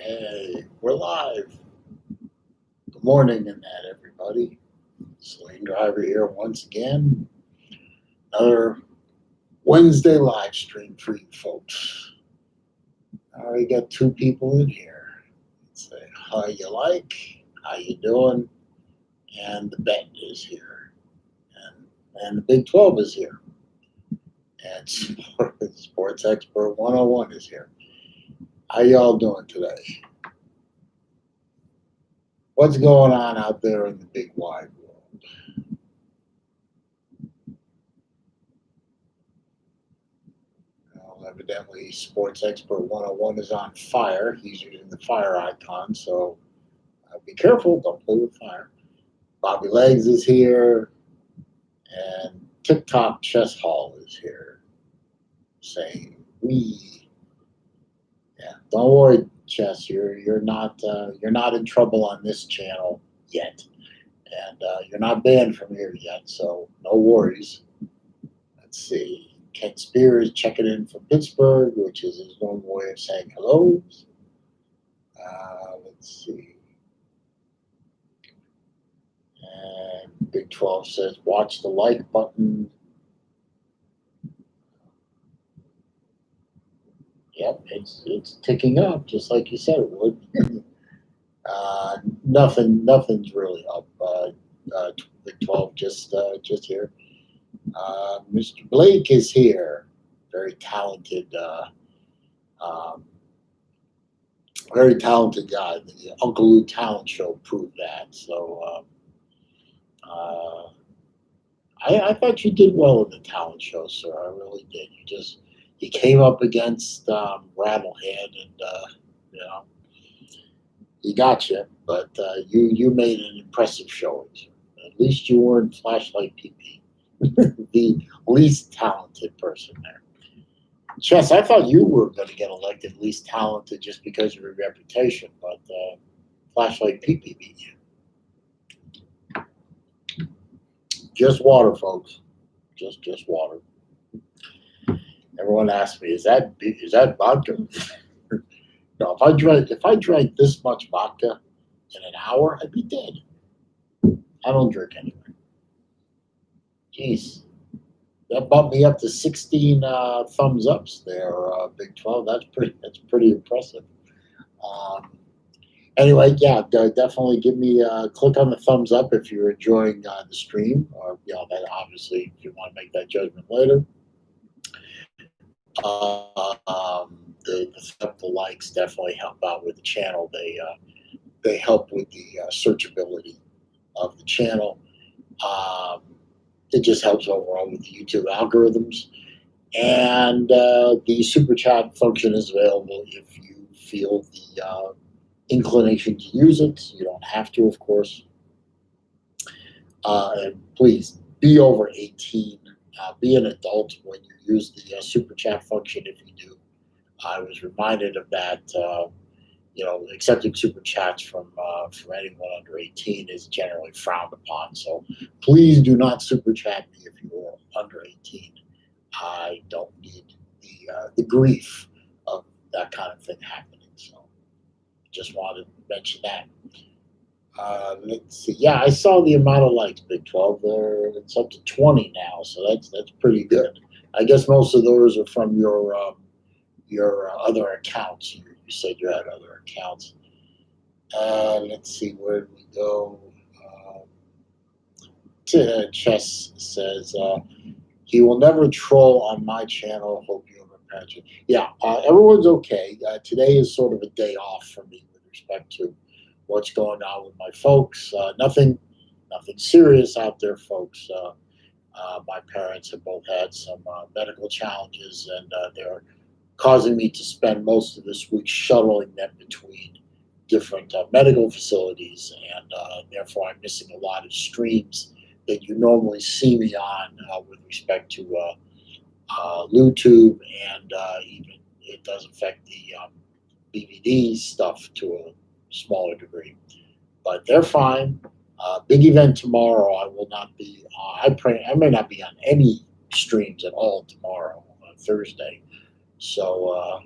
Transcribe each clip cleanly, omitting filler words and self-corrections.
Hey, we're live. Good morning and that, everybody. SaleenDriver here once again. Another Wednesday live stream for you folks. I already got two people in here. Say how you like, how you doing, and the bet is here, and the Big 12 is here, and Sports Expert 101 is here. How y'all doing today? What's going on out there in the big wide world? Well, evidently, Sports Expert 101 is on fire. He's using the fire icon, so be careful. Don't play with fire. Bobby Legs is here, and TikTok Chess Hall is here, saying we. Yeah, don't worry, Chess. You're not in trouble on this channel yet, and you're not banned from here yet, so no worries. Let's see. Ken Spears checking in from Pittsburgh, which is his normal way of saying hello. Let's see. And Big 12 says, watch the like button. Yep, it's ticking up, just like you said it would. Nothing's really up. Big 12 just here. Mr. Blake is here. Very talented, very talented guy. The Uncle Lou Talent Show proved that. So I thought you did well in the talent show, sir. I really did. You came up against Rattlehead, and he got you. But you made an impressive showing, sir. At least you weren't Flashlight PP. The least talented person there. Chess, I thought you were going to get elected least talented just because of your reputation, but Flashlight PP beat you. Just water, folks. Just water. Everyone asks me, is that vodka? No, if I drank this much vodka in an hour, I'd be dead. I don't drink anyway. Jeez, that bumped me up to 16 thumbs ups there, Big 12. That's pretty impressive. Anyway, yeah, definitely give me click on the thumbs up if you're enjoying the stream, or that obviously if you want to make that judgment later. The likes definitely help out with the channel. They help with the searchability of the channel. It just helps overall with the YouTube algorithms. And the super chat function is available if you feel the inclination to use it. You don't have to, of course. And please be over 18. Be an adult when you use the super chat function. If you do, I was reminded of that. Accepting super chats from anyone under 18 is generally frowned upon. So please do not super chat me if you are under 18. I don't need the grief of that kind of thing happening. So just wanted to mention that. Let's see. Yeah, I saw the amount of likes, Big 12. It's up to 20 now, so that's pretty good. I guess most of those are from your other accounts. You said you had other accounts. Let's see, where did we go? Chess says he will never troll on my channel. Hope you have a parent. Yeah, everyone's okay. Today is sort of a day off for me with respect to what's going on with my folks. Nothing serious out there, folks. My parents have both had some medical challenges, and they're causing me to spend most of this week shuttling them between different medical facilities, and therefore I'm missing a lot of streams that you normally see me on with respect to YouTube, and even it does affect the DVD stuff to a smaller degree. But they're fine. Big event tomorrow. I will not be. I may not be on any streams at all tomorrow, Thursday. So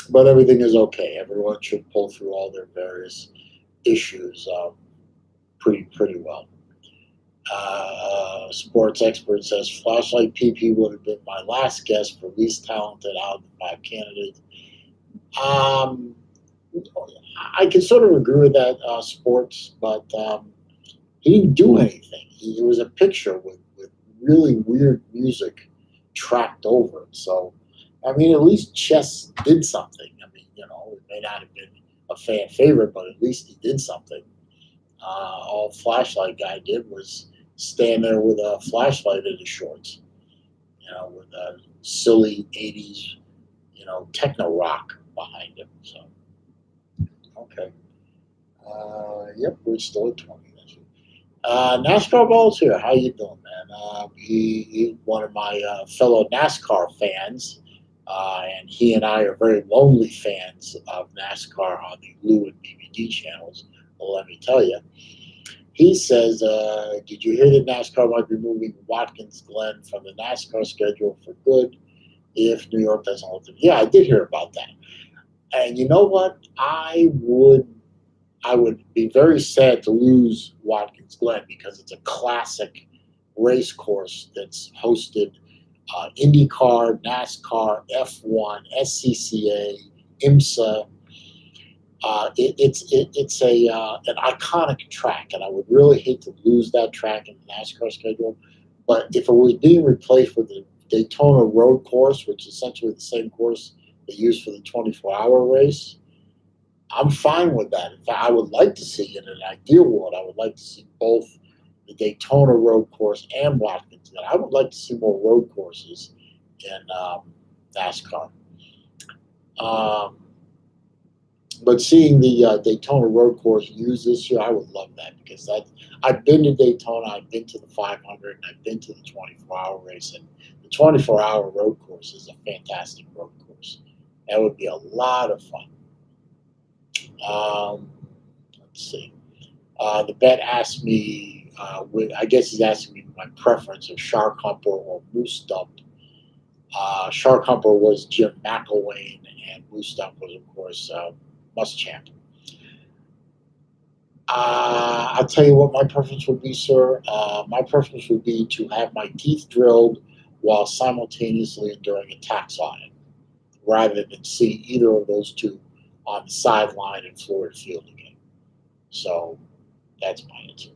but everything is okay. Everyone should pull through all their various issues pretty well. Sports expert says Flashlight PP would have been my last guess for least talented out of the five candidates. Um, I can sort of agree with that, sports, but he didn't do anything. It was a picture with really weird music tracked over it. So, I mean, at least Chess did something. I mean, it may not have been a fan favorite, but at least he did something. All Flashlight guy did was stand there with a flashlight in his shorts, with a silly 80s, techno rock behind him. So, okay. Yep, we're still at 20. NASCAR Ball's here. How you doing, man? He's one of my fellow NASCAR fans, and he and I are very lonely fans of NASCAR on the Blue and BBD channels. Well, let me tell you. He says, did you hear that NASCAR might be moving Watkins Glen from the NASCAR schedule for good if New York doesn't let them? Yeah, I did hear about that. And you know what? I would be very sad to lose Watkins Glen because it's a classic race course that's hosted IndyCar, NASCAR, F1, SCCA, IMSA. It's an iconic track, and I would really hate to lose that track in the NASCAR schedule. But if it was being replaced with the Daytona Road Course, which is essentially the same course they use for the 24-hour race, I'm fine with that. In fact, I would like to see, in an ideal world, I would like to see both the Daytona Road Course and Watkins Glen. I would like to see more road courses in NASCAR. Um, but seeing the Daytona Road Course used this year, I would love that because I've been to Daytona, I've been to the 500, and I've been to the 24-hour race, and the 24-hour road course is a fantastic road course. That would be a lot of fun. Let's see. The bet asked me, I guess he's asking me my preference of Shark Humper or Moose Dump. Shark Humper was Jim McElwain, and Moose Dump was, of course, Muschamp. I'll tell you what my preference would be, sir. My preference would be to have my teeth drilled while simultaneously enduring a tax audit, rather than see either of those two on the sideline in Ford Field again. So that's my answer.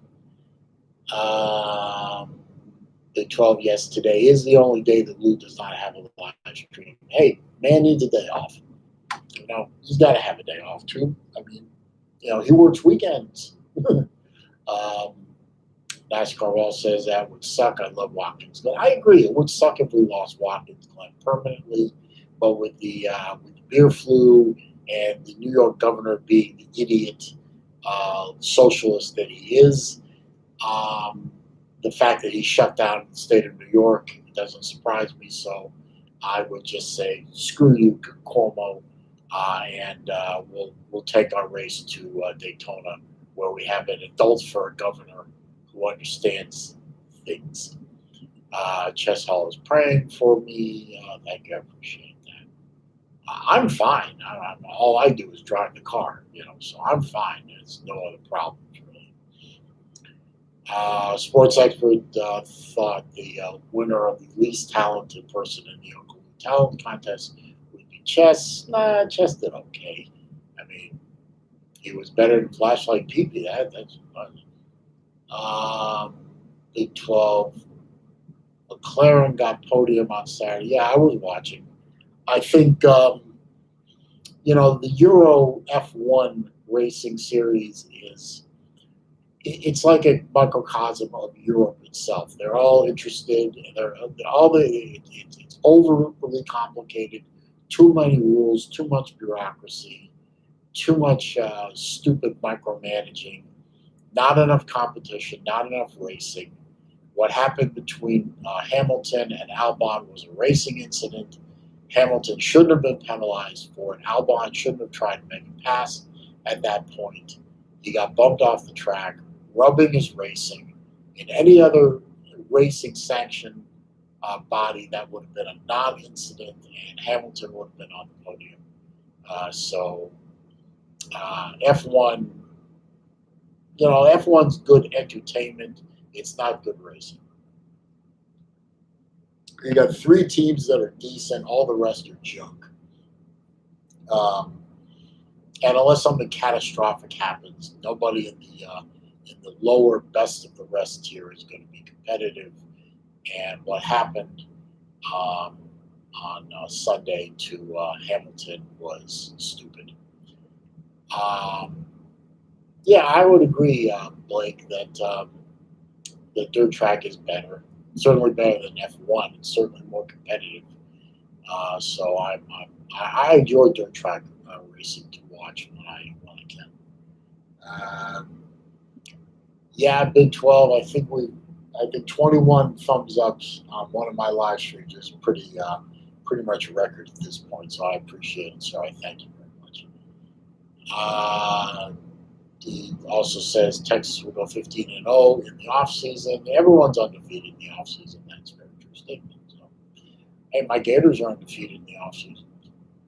Big 12, yes, today is the only day that Lou does not have a live stream. Hey, man needs a day off. He's got to have a day off too. I mean, he works weekends. NASCAR All says that would suck. I love Watkins Glen. I agree. It would suck if we lost Watkins Glen permanently, but with the beer flu and the New York governor being the idiot socialist that he is, the fact that he shut down the state of New York doesn't surprise me. So I would just say, screw you, Cuomo, and we'll take our race to Daytona, where we have an adult for a governor who understands things. Chess Hall is praying for me. Thank you, I appreciate that. I'm fine. All I do is drive the car, so I'm fine. There's no other problems, really. Sports expert thought the winner of the least talented person in the Uncle Talent contest would be Chess. Nah, Chess did okay. I mean, he was better than Flashlight PP. That's fun. Big 12. McLaren got podium on Saturday. Yeah, I was watching. I think, the Euro F1 racing series it's like a microcosm of Europe itself. They're all interested. It's overly complicated. Too many rules. Too much bureaucracy. Too much stupid micromanaging. Not enough competition. Not enough racing. What happened between Hamilton and Albon was a racing incident. Hamilton shouldn't have been penalized for it. Albon shouldn't have tried to make a pass at that point. He got bumped off the track. Rubbing is racing. In any other racing sanction body, that would have been a non-incident, and Hamilton would have been on the podium. So F1, F1's good entertainment. It's not good racing. You got three teams that are decent. All the rest are junk. Um, and unless something catastrophic happens, nobody in the lower best of the rest tier is going to be competitive. And what happened um, on Sunday to Hamilton was stupid. Um, yeah, I would agree, Blake, that the dirt track is better. Certainly better than F1. It's certainly more competitive. So I enjoy dirt track racing to watch when I can. Um, yeah, Big 12. I think 21 thumbs ups on one of my live streams is pretty much a record at this point. So I appreciate it. So I thank you very much. He also says Texas will go 15-0 in the offseason. Everyone's undefeated in the offseason. That's a very true statement. So, hey, my Gators are undefeated in the offseason.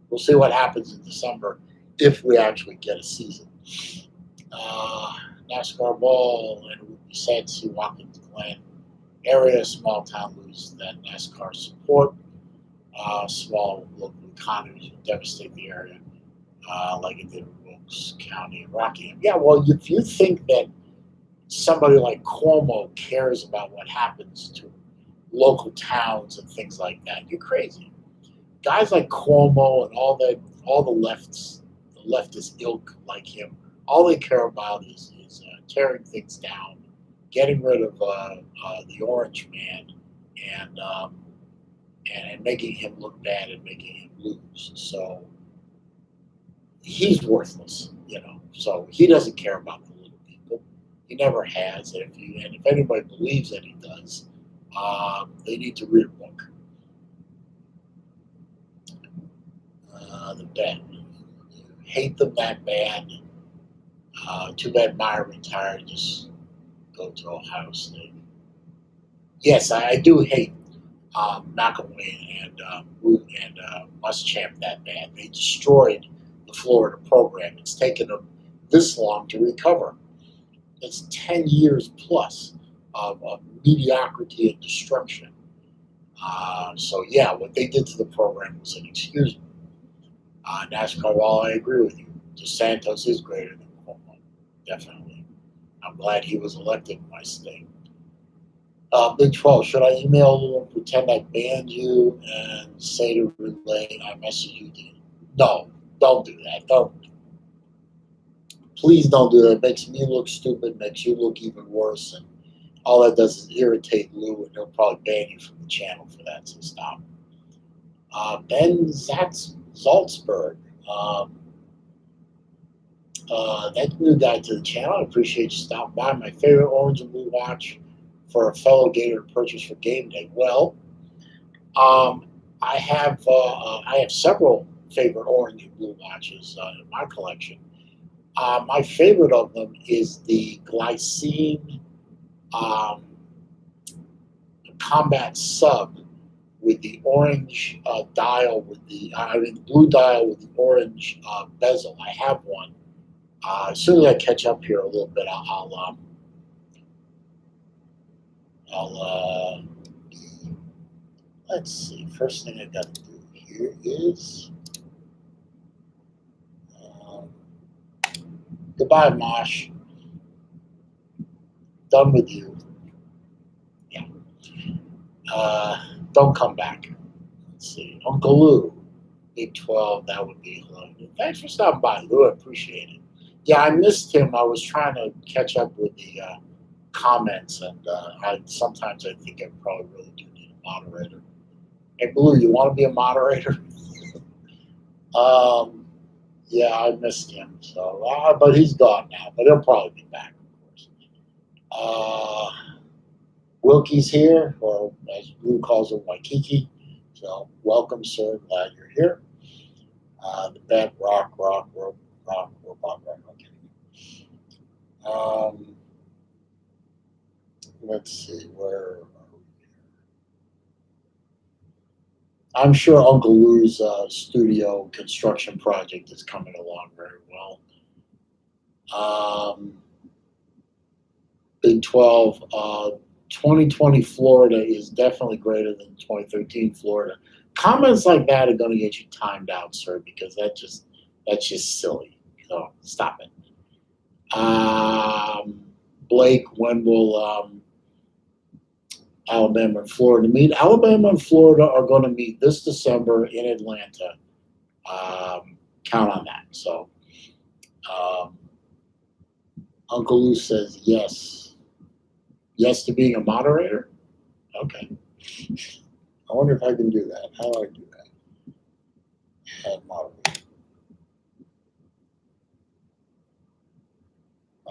We'll see what happens in December if we actually get a season. NASCAR ball, and it would be sad to see Watkins Glen area, small town, lose that NASCAR support. Small local economies would devastate the area, like it did in Wilkes County and Rockingham. Yeah, well, if you think that somebody like Cuomo cares about what happens to local towns and things like that, you're crazy. Guys like Cuomo and all the leftist ilk like him, all they care about is tearing things down, getting rid of the orange man, and making him look bad and making him lose. So he's worthless, So he doesn't care about the little people. He never has. And if anybody believes that he does, they need to read a book. The bet. Hate them that bad. Too bad Meyer retired. Just go to Ohio State. Yes, I do hate McElwain and Muschamp that bad. They destroyed the Florida program. It's taken them this long to recover. It's 10 years plus of mediocrity and destruction. So yeah, what they did to the program was inexcusable. NASCAR, while I agree with you, DeSantis is greater than Cuomo, definitely. I'm glad he was elected in my state. Big 12, should I email you and pretend I banned you and say to relay I messaged you? No, don't do that. Please don't do that. It makes me look stupid, makes you look even worse, and all that does is irritate Lou, and he'll probably ban you from the channel for that, so stop. Ben Zaltzberg. That's a new guy to the channel. I appreciate you stopping by. My favorite orange and blue watch for a fellow Gator purchase for game day. Well, I have several favorite orange and blue watches in my collection. My favorite of them is the Glycine Combat Sub with the orange dial the blue dial with the orange bezel. I have one. As soon as I catch up here a little bit, I'll let's see. First thing I got to do here is goodbye, Mosh. Done with you. Yeah. Don't come back. Let's see. Uncle Lou, Big 12. That would be hilarious. Thanks for stopping by, Lou. I appreciate it. Yeah, I missed him. I was trying to catch up with the comments, and sometimes I think I probably really do need a moderator. Hey, Blue, you want to be a moderator? Yeah, I missed him. So, but he's gone now. But he'll probably be back, of course. Wilkie's here, or as Blue calls him, Waikiki. So, welcome, sir. Glad you're here. The bed, rock. Okay. Let's see, where are we here? I'm sure Uncle Lou's studio construction project is coming along very well. Big 12, 2020 Florida is definitely greater than 2013 Florida. Comments like that are going to get you timed out, sir, because that's just silly. So stop it. Blake, when will Alabama and Florida meet? Alabama and Florida are going to meet this December in Atlanta. Count on that. So Uncle Lou says yes. Yes to being a moderator? Okay. I wonder if I can do that. How do I do that? Add moderator.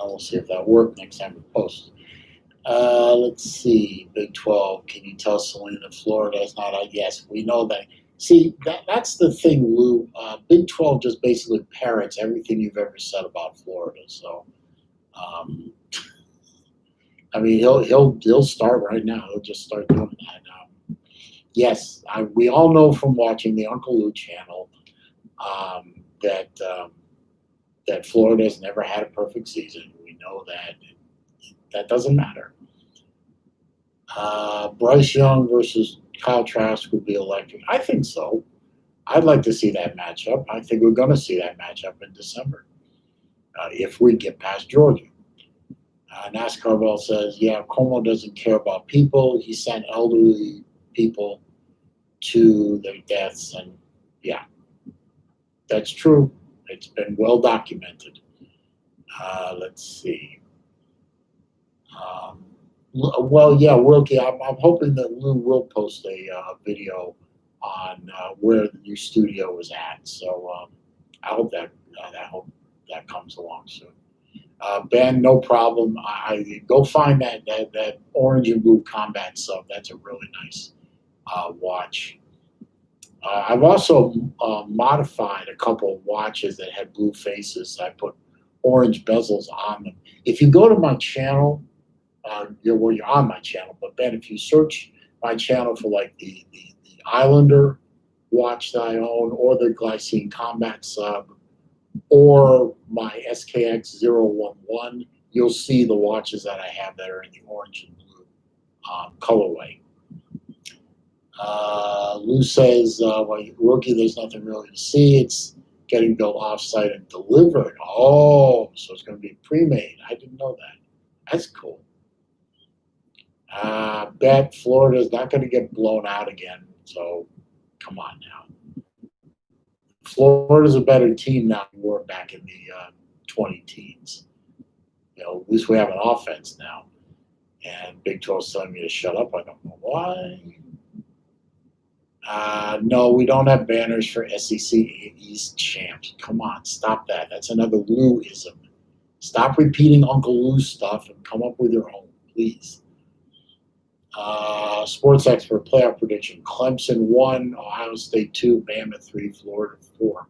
I will see if that worked next time we post. Let's see. Big 12. Can you tell Saleen that Florida is not a yes? We know that. See, that's the thing, Lou. Big 12 just basically parrots everything you've ever said about Florida. So, I mean, he'll start right now. He'll just start doing that. Yes, we all know from watching the Uncle Lou channel that Florida has never had a perfect season. We know that. That doesn't matter. Bryce Young versus Kyle Trask would be electric. I think so. I'd like to see that matchup. I think we're going to see that matchup in December if we get past Georgia. NASCAR Ball says, yeah, Como doesn't care about people. He sent elderly people to their deaths. And yeah, that's true. It's been well documented. Let's see. Well, yeah, Wilkie, I'm hoping that Lou will post a video on where the new studio is at. So I hope that comes along soon. Ben, no problem. I go find that orange and blue combat sub. That's a really nice watch. I've also modified a couple of watches that had blue faces. I put orange bezels on them. If you go to my channel, you're on my channel, but Ben, if you search my channel for like the Islander watch that I own, or the Glycine Combat sub, or my SKX011, you'll see the watches that I have that are in the orange and blue colorway. Lou says, well, Rookie, there's nothing really to see. It's getting built off-site and delivered. Oh, so it's going to be pre-made. I didn't know that. That's cool. Bet Florida is not going to get blown out again. So come on now. Florida's a better team now than we were back in the 20 teens. You know, at least we have an offense now. And Big 12's telling me to shut up. I don't know why. No, we don't have banners for SEC East champs. Come on, stop that. That's another Lou-ism. Stop repeating Uncle Lou stuff and come up with your own, please. Sports expert playoff prediction: Clemson 1, Ohio State 2, Bama 3, Florida 4.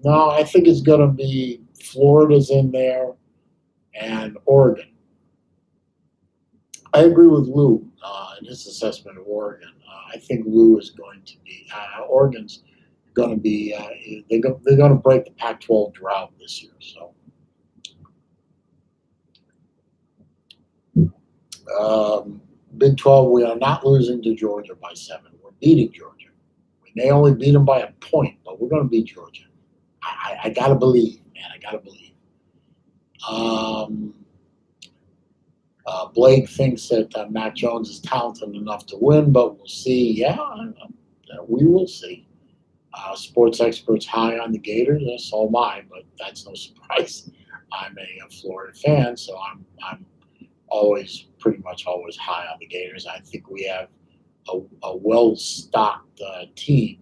No, I think it's going to be Florida's in there and Oregon. I agree with Lou in his assessment of Oregon. I think Lou is going to be Oregon's going to be they're going to break the Pac-12 drought this year. So. Big 12, we are not losing to Georgia by 7. We're beating Georgia. We may only beat them by a point, but we're going to beat Georgia. I got to believe, man. I got to believe. Blake thinks that Mac Jones is talented enough to win, but we'll see. Yeah, we will see. Sports experts high on the Gators. So am I, but that's no surprise. I'm a Florida fan, so I'm pretty much always high on the Gators. I think we have a well-stocked team,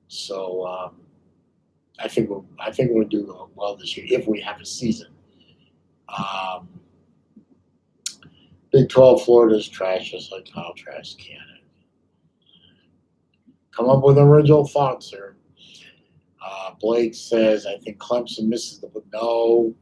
so I think we'll do well this year if we have a season. Big 12 Florida's trash, just like Kyle Trask can. Come up with original thoughts, sir. Blake says, I think Clemson misses no.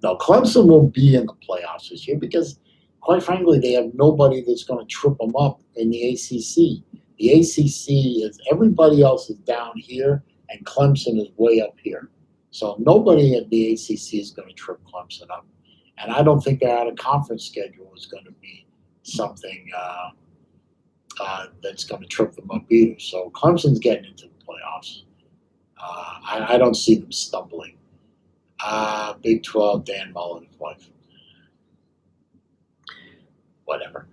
No, Clemson will be in the playoffs this year because, quite frankly, they have nobody that's going to trip them up in the ACC. The ACC is, everybody else is down here, and Clemson is way up here. So nobody at the ACC is going to trip Clemson up. And I don't think their out-of-conference schedule is going to be something that's going to trip them up either. So Clemson's getting into the playoffs. I don't see them stumbling. Big 12, Dan Mullen's wife. Whatever.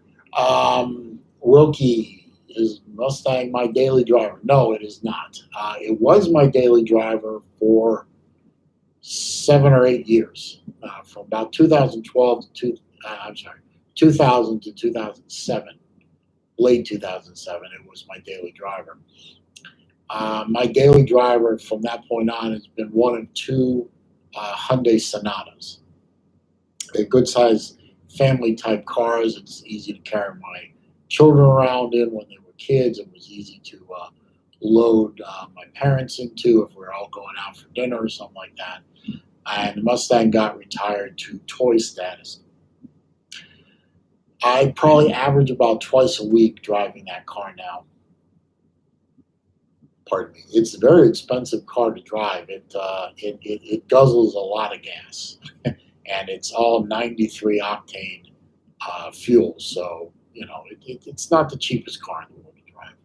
Wilkie, is Mustang my daily driver? No, it is not. It was my daily driver for 7 or 8 years, from about 2012 to 2000 to 2007, late 2007. It was my daily driver. My daily driver from that point on has been one of two Hyundai Sonatas. They're good sized family type cars. It's easy to carry my children around in when they were kids. It was easy to load my parents into if we were all going out for dinner or something like that. And the Mustang got retired to toy status. I probably average about twice a week driving that car now. Pardon me. It's a very expensive car to drive. It guzzles a lot of gas, and it's all 93 octane fuel. So it's not the cheapest car in the world to drive.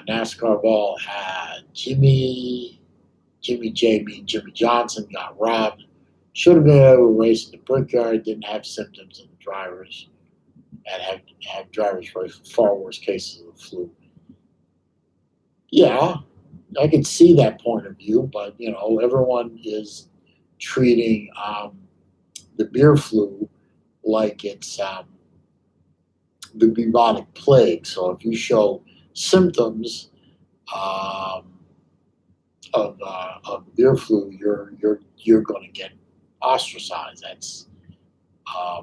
NASCAR ball had Jimmy Johnson got robbed. Should have been able to race in the brickyard. Didn't have symptoms in the drivers, and have drivers for far worse cases of the flu. Yeah, I could see that point of view, but everyone is treating the beer flu like it's the bubonic plague. So if you show symptoms of beer flu, you're going to get ostracized.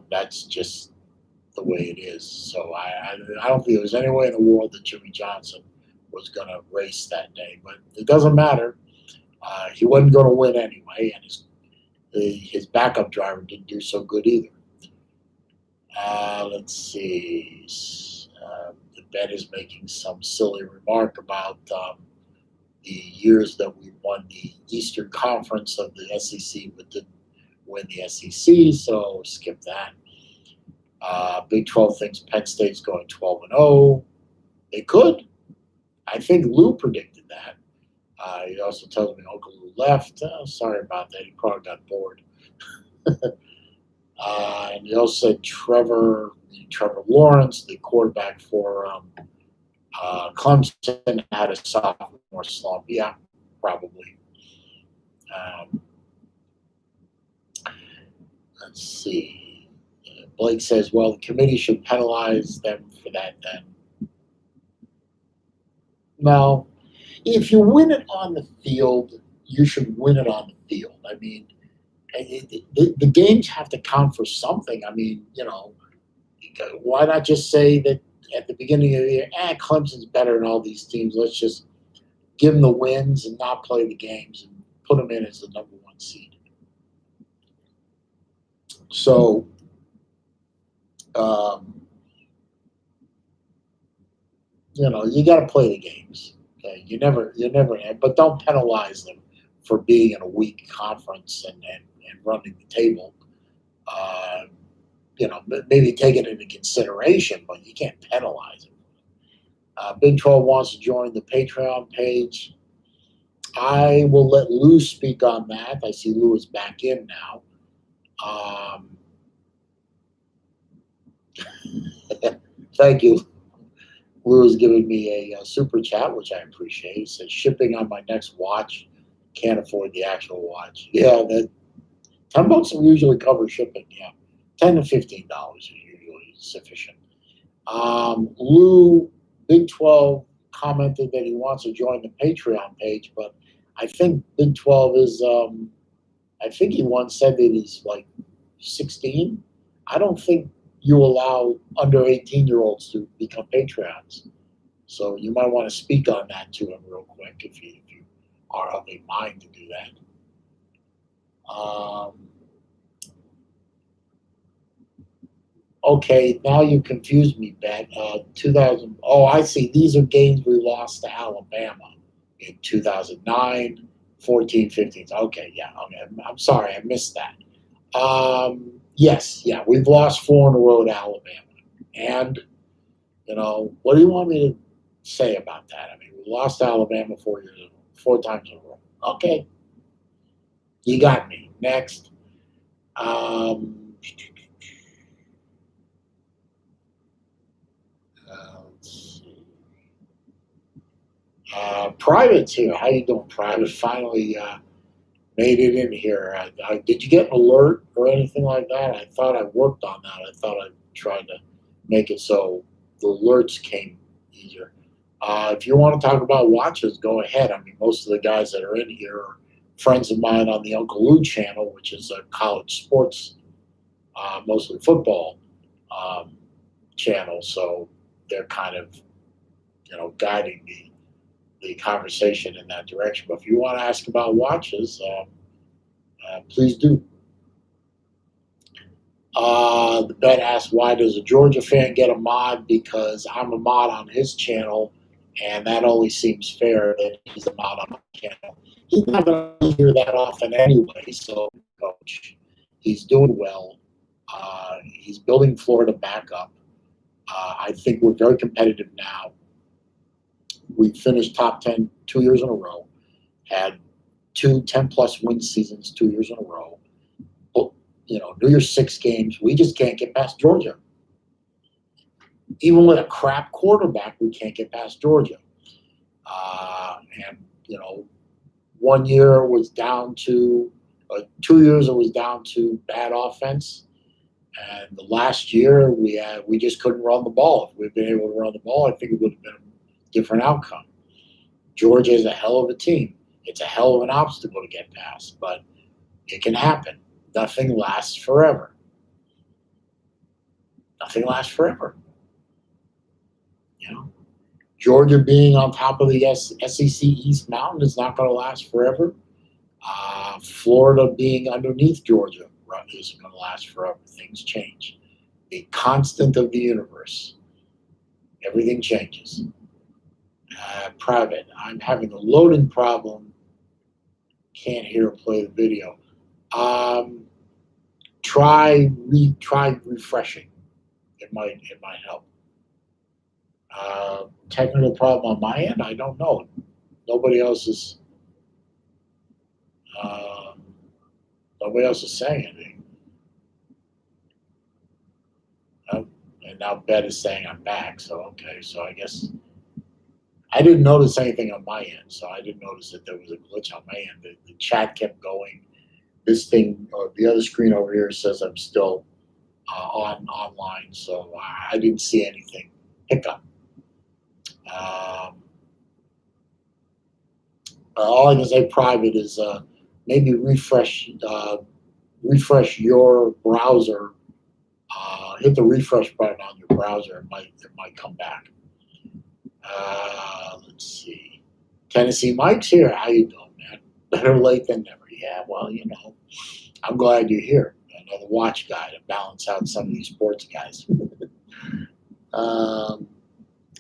That's just the way it is. So I don't think there's any way in the world that Jimmy Johnson was going to race that day, but it doesn't matter. He wasn't going to win anyway, and his backup driver didn't do so good either. Let's see. The Bet is making some silly remark about the years that we won the Eastern Conference of the SEC, but didn't win the SEC, so skip that. Big 12 thinks Penn State's going 12-0. They could. I think Lou predicted that. He also tells me Uncle Lou left. Sorry about that. He probably got bored. And he also said Trevor Lawrence, the quarterback for Clemson, had a sophomore slump. Yeah, probably. Let's see. Blake says, well, the committee should penalize them for that then. No. If you win it on the field, you should win it on the field. I mean, the games have to count for something. I mean, why not just say that at the beginning of the year, Clemson's better than all these teams. Let's just give them the wins and not play the games and put them in as the number one seed. So, you got to play the games. Okay, you never, but don't penalize them for being in a weak conference and running the table. Maybe take it into consideration, but you can't penalize them. Big 12 wants to join the Patreon page. I will let Lou speak on that. I see Lou is back in now. Thank you. Lou is giving me a super chat, which I appreciate. He says, shipping on my next watch. Can't afford the actual watch. Yeah, that $10 will usually cover shipping. Yeah, $10 to $15 is usually sufficient. Lou, Big 12 commented that he wants to join the Patreon page, but I think Big 12 is, I think he once said that he's like 16. I don't think you allow under 18-year-olds to become Patreons. So you might want to speak on that to him real quick if you are of a mind to do that. Okay, now you confused me, Ben. 2000. Oh, I see. These are games we lost to Alabama in 2009, 14, 15. Okay, yeah. Okay, I'm sorry, I missed that. Yes, yeah, we've lost four in a row to Alabama, and what do you want me to say about that? I mean, we lost to Alabama 4 years ago, four times in a row. Okay, you got me. Next. Um, let's see. Private's here. How you doing, Private? Finally made it in here. Did you get an alert or anything like that? I thought I worked on that. I thought I tried to make it so the alerts came easier. If you want to talk about watches, go ahead. I mean, most of the guys that are in here are friends of mine on the Uncle Lou channel, which is a college sports, mostly football channel. So they're kind of, guiding the conversation in that direction. But if you want to ask about watches, please do. The Bet asked, why does a Georgia fan get a mod? Because I'm a mod on his channel, and that only seems fair that he's a mod on my channel. He's not going to be here that often anyway, so coach, he's doing well. He's building Florida back up. I think we're very competitive now. We finished top 10 2 years in a row, had two 10-plus win seasons 2 years in a row. New Year's Six games, we just can't get past Georgia. Even with a crap quarterback, we can't get past Georgia. And 1 year it was down to, 2 years it was down to bad offense. And the last year we just couldn't run the ball. If we'd been able to run the ball, I think it would have been a different outcome. Georgia is a hell of a team. It's a hell of an obstacle to get past, but it can happen. Nothing lasts forever. Nothing lasts forever. Georgia being on top of the SEC East Mountain is not going to last forever. Florida being underneath Georgia isn't going to last forever. Things change. The constant of the universe. Everything changes. Private. I'm having a loading problem. Can't hear or play the video. Try refreshing. It might help. Technical problem on my end? I don't know. Nobody else is saying anything. And now Bet is saying I'm back. So okay. So I guess I didn't notice anything on my end. So I didn't notice that there was a glitch on my end. The chat kept going. This thing, the other screen over here says I'm still online. So I didn't see anything hiccup. All I can say, Private, is maybe refresh your browser. Hit the refresh button on your browser. It might come back. Let's see. Tennessee Mike's here. How you doing, man? Better late than never. Yeah. Well, I'm glad you're here. Another watch guy to balance out some of these sports guys.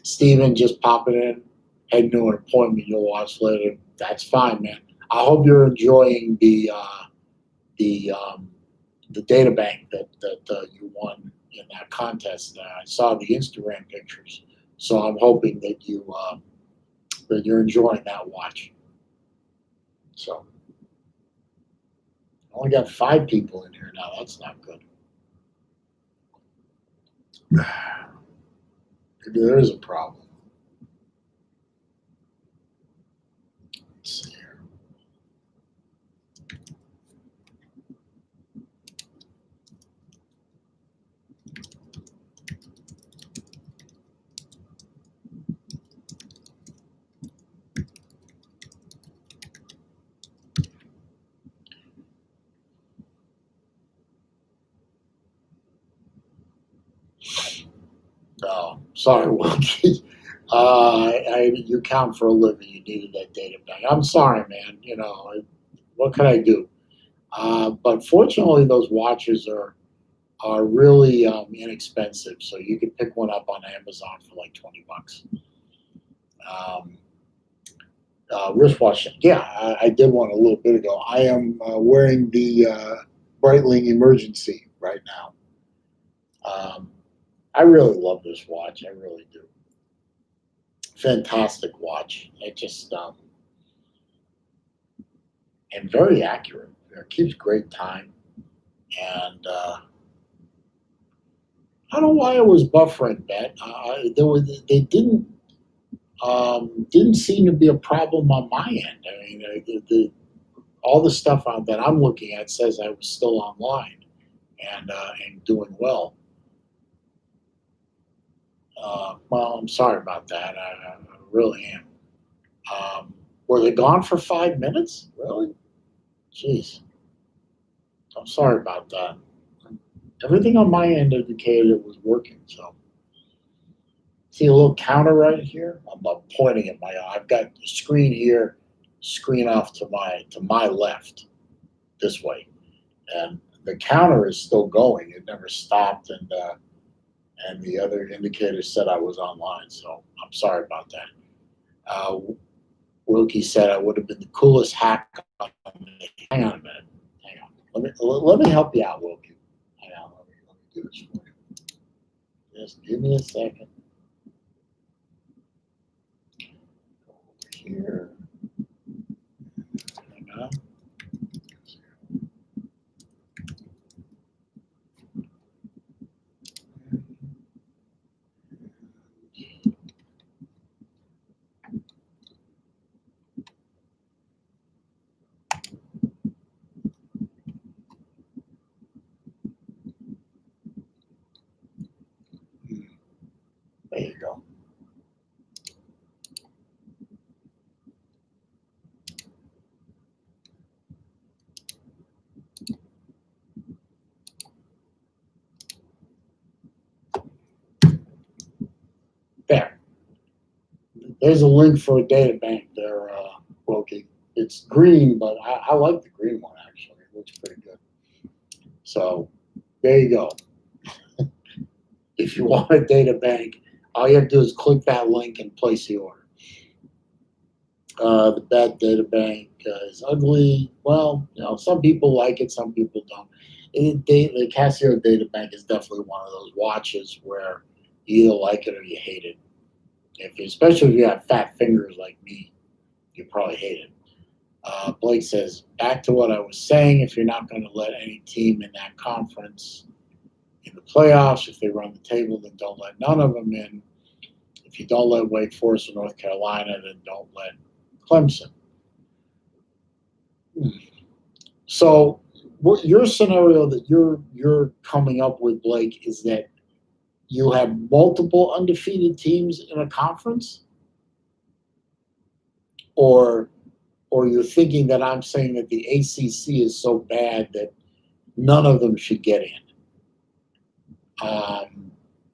Steven just popping in, heading to an appointment you'll watch later. That's fine, man. I hope you're enjoying the data bank that you won in that contest. I saw the Instagram pictures, so I'm hoping that you're enjoying that watch. So I only got 5 people in here now. That's not good. Maybe there is a problem. Let's see here. Oh, sorry, Wookie. You count for a living. You needed that data bank. I'm sorry, man. What can I do? But fortunately, those watches are are really inexpensive. So you can pick one up on Amazon for like $20. Um, Wristwatch. Yeah, I did one a little bit ago. I am wearing the Breitling Emergency right now. I really love this watch. I really do. Fantastic watch. It just and very accurate. It keeps great time. And I don't know why it was buffering, Bet. They didn't seem to be a problem on my end. I mean, all the stuff that I'm looking at says I was still online and doing well. Well, I'm sorry about that. I really am. Were they gone for 5 minutes? Really? Jeez. I'm sorry about that. Everything on my end indicated it was working. So, see a little counter right here? I'm pointing at my eye. I've got the screen here, screen off to my left, this way, and the counter is still going. It never stopped, and the other indicator said I was online. So I'm sorry about that. Wilkie said I would have been the coolest hack on me. Hang on a minute. Hang on. Let me help you out, Wilkie. Hang on. Let me do this for you. Just give me a second. Go over here. Hang on. There you go. There. There's a link for a data bank there, Wilkie. It's green, but I like the green one, actually. It looks pretty good. So there you go. If you want a data bank, all you have to do is click that link and place the order. The bad data bank is ugly. Well, some people like it, some people don't. The Casio data bank is definitely one of those watches where you either like it or you hate it. Especially if you have fat fingers like me, you probably hate it. Blake says, back to what I was saying, if you're not going to let any team in that conference in the playoffs, if they run the table, then don't let none of them in. If you don't let Wake Forest or North Carolina, then don't let Clemson. So what your scenario that you're coming up with, Blake, is that you have multiple undefeated teams in a conference? Or you're thinking that I'm saying that the ACC is so bad that none of them should get in.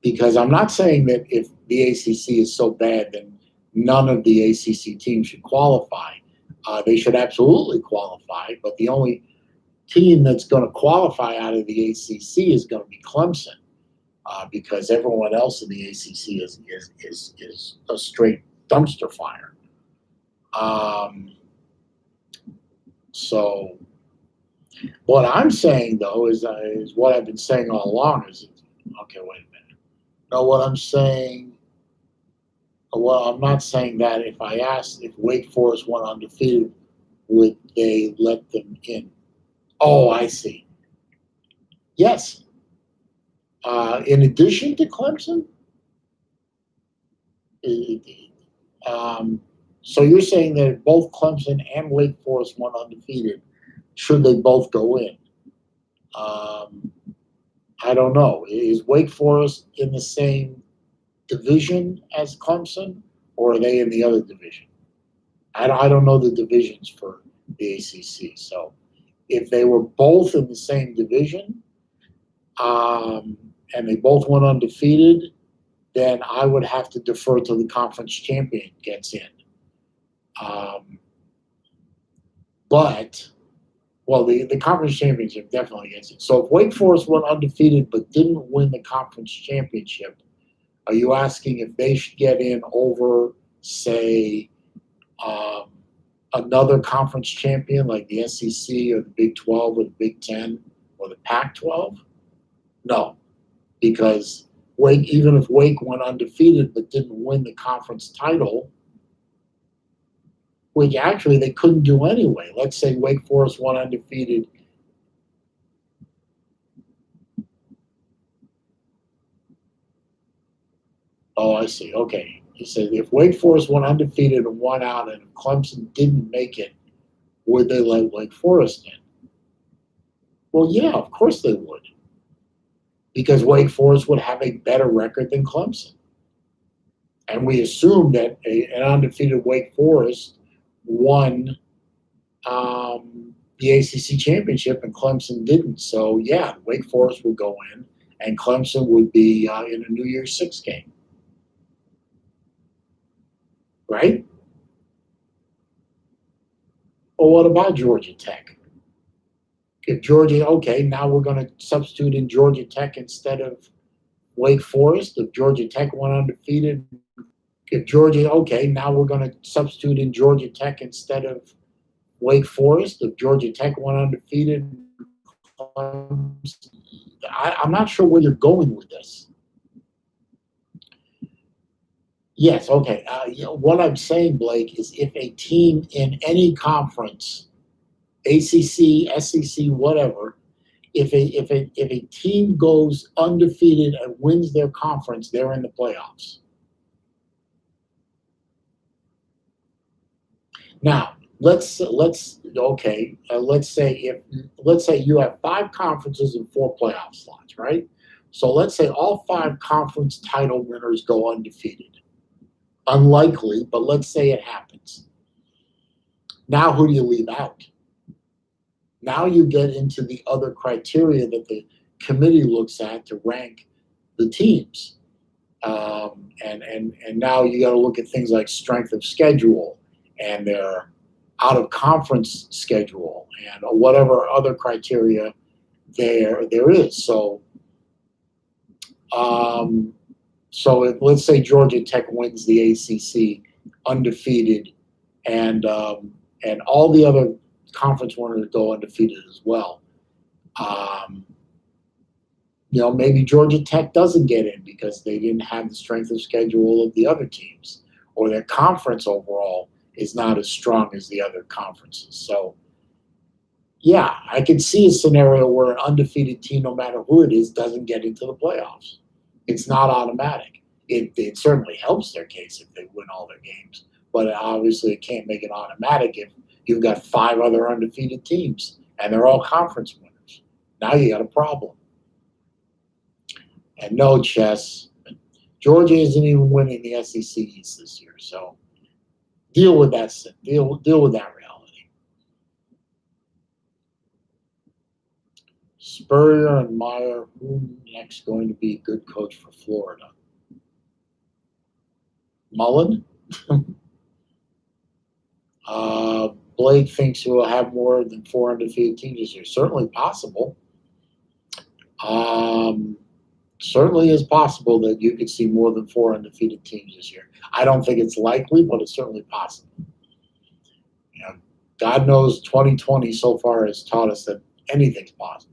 Because I'm not saying that if the ACC is so bad, then none of the ACC teams should qualify. They should absolutely qualify, but the only team that's going to qualify out of the ACC is going to be Clemson, because everyone else in the ACC is a straight dumpster fire. So what I'm saying, though, is what I've been saying all along. Okay, wait a minute. No, what I'm saying, well, I'm not saying that if I asked if Wake Forest went undefeated, would they let them in? Oh, I see. Yes. In addition to Clemson? So you're saying that if both Clemson and Wake Forest went undefeated, should they both go in? I don't know. Is Wake Forest in the same division as Clemson, or are they in the other division? I don't know the divisions for the ACC. So if they were both in the same division, and they both went undefeated, then I would have to defer to the conference champion gets in. But Well, the conference championship definitely gets it. So if Wake Forest went undefeated but didn't win the conference championship, are you asking if they should get in over, say, um, another conference champion like the SEC or the Big 12 or the Big 10 or the Pac 12? No, because Wake, even if Wake went undefeated but didn't win the conference title, which actually they couldn't do anyway. Let's say Wake Forest went undefeated. Oh, I see. Okay. He said if Wake Forest went undefeated and won out, and if Clemson didn't make it, would they let Wake Forest in? Well, yeah, of course they would, because Wake Forest would have a better record than Clemson. And we assume that an undefeated Wake Forest won the ACC championship and Clemson didn't. So, yeah, Wake Forest would go in and Clemson would be in a New Year's Six game. Right? Well, what about Georgia Tech? If Georgia, okay, now we're going to substitute in Georgia Tech instead of Wake Forest. If Georgia Tech went undefeated, if Georgia, okay, now we're going to substitute in Georgia Tech instead of Wake Forest. If Georgia Tech went undefeated, I'm not sure where you're going with this. Yes, okay. What I'm saying, Blake, is if a team in any conference, ACC, SEC, whatever, if a team goes undefeated and wins their conference, they're in the playoffs. Now, let's say you have 5 conferences and 4 playoff slots, right? So let's say all 5 conference title winners go undefeated. Unlikely, but let's say it happens. Now, who do you leave out? Now you get into the other criteria that the committee looks at to rank the teams. And now you got to look at things like strength of schedule and their out of conference schedule and whatever other criteria there is. So if, let's say Georgia Tech wins the ACC undefeated, and all the other conference winners go undefeated as well. Maybe Georgia Tech doesn't get in because they didn't have the strength of schedule of the other teams, or their conference overall is not as strong as the other conferences. So, yeah, I can see a scenario where an undefeated team, no matter who it is, doesn't get into the playoffs. It's not automatic. It certainly helps their case if they win all their games, but obviously it can't make it automatic if you've got 5 other undefeated teams and they're all conference winners. Now you got a problem. And no, Chess, Georgia isn't even winning the SEC East this year, so deal with that. Deal with that reality. Spurrier and Meyer, who next going to be a good coach for Florida? Mullen? Blake thinks he will have more than 4 undefeated teams this year. Certainly possible. Certainly is possible that you could see more than 4 undefeated teams this year. I don't think it's likely, but it's certainly possible. God knows 2020 so far has taught us that anything's possible.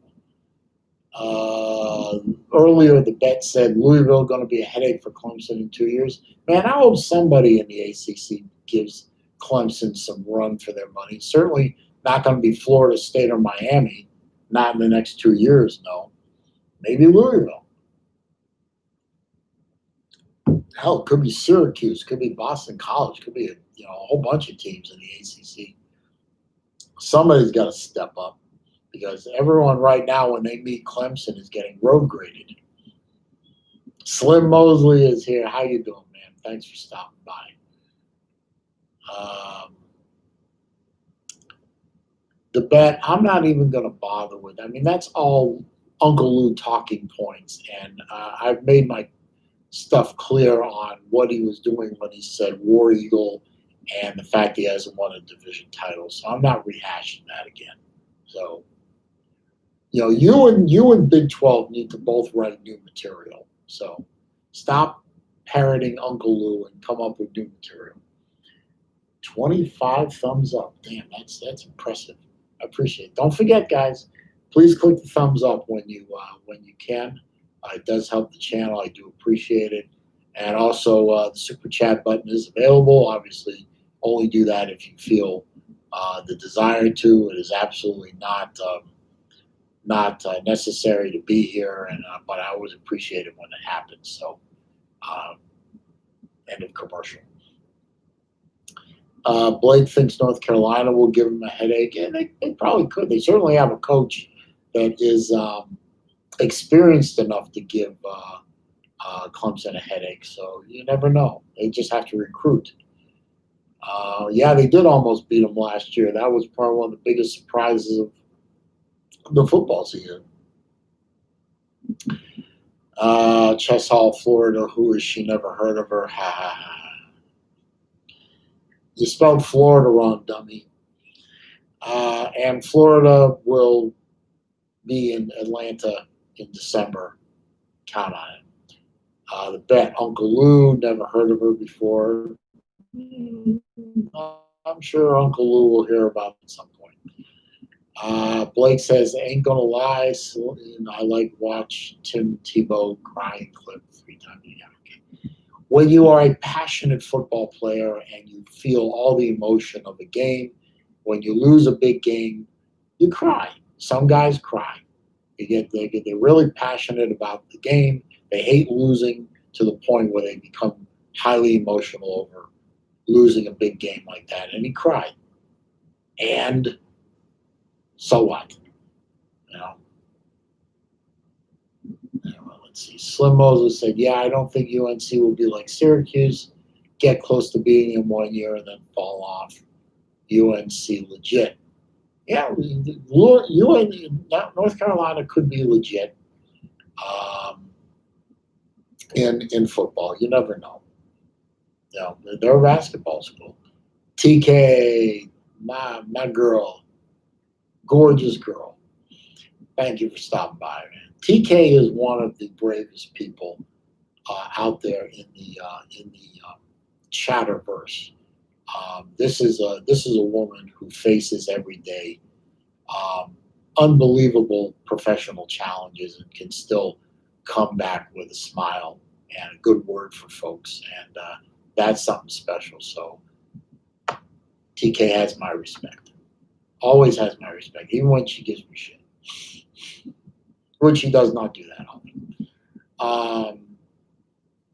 Earlier, the bet said Louisville going to be a headache for Clemson in 2 years. Man, I hope somebody in the ACC gives Clemson some run for their money. Certainly not going to be Florida State or Miami. Not in the next 2 years, no. Maybe Louisville. Hell, it could be Syracuse, could be Boston College, could be a whole bunch of teams in the ACC. Somebody's got to step up because everyone right now, when they meet Clemson, is getting road graded. Slim Mosley is here. How you doing, man? Thanks for stopping by. The bet, I'm not even going to bother with. I mean, that's all Uncle Lou talking points, and I've made my stuff clear on what he was doing when he said War Eagle and the fact he hasn't won a division title. So I'm not rehashing that again. So, you and Big 12 need to both write new material. So stop parroting Uncle Lou and come up with new material. 25 thumbs up. Damn, that's impressive. I appreciate it. Don't forget, guys, please click the thumbs up when you can. It does help the channel. I do appreciate it. And also, the super chat button is available. Obviously, only do that if you feel the desire to. It is absolutely not necessary to be here, but I always appreciate it when it happens. So, end of commercial. Blake thinks North Carolina will give him a headache, and they probably could. They certainly have a coach that is experienced enough to give Clemson a headache. So you never know. They just have to recruit. Yeah, they did almost beat them last year. That was probably one of the biggest surprises of the football season. Chess Hall, Florida. Who is she? Never heard of her. Ha ha ha. You spelled Florida wrong, dummy. And Florida will be in Atlanta in December. Count on it. The bet, Uncle Lou, never heard of her before. I'm sure Uncle Lou will hear about it at some point. Blake says, ain't gonna lie, so, I like watch Tim Tebow crying clip 3 times a year. Okay. When you are a passionate football player and you feel all the emotion of a game, when you lose a big game, you cry. Some guys cry. They're really passionate about the game. They hate losing to the point where they become highly emotional over losing a big game like that. And he cried. And so what? Let's see. Slim Moses said, yeah, I don't think UNC will be like Syracuse, get close to beating him 1 year and then fall off. UNC legit. Yeah, North Carolina could be legit in football. You never know. They're a basketball school. TK, my girl, gorgeous girl. Thank you for stopping by, man. TK is one of the bravest people out there in the chatterverse. This is a woman who faces every day unbelievable professional challenges and can still come back with a smile and a good word for folks, and that's something special. So TK has my respect. Always has my respect, even when she gives me shit, which she does not do that often.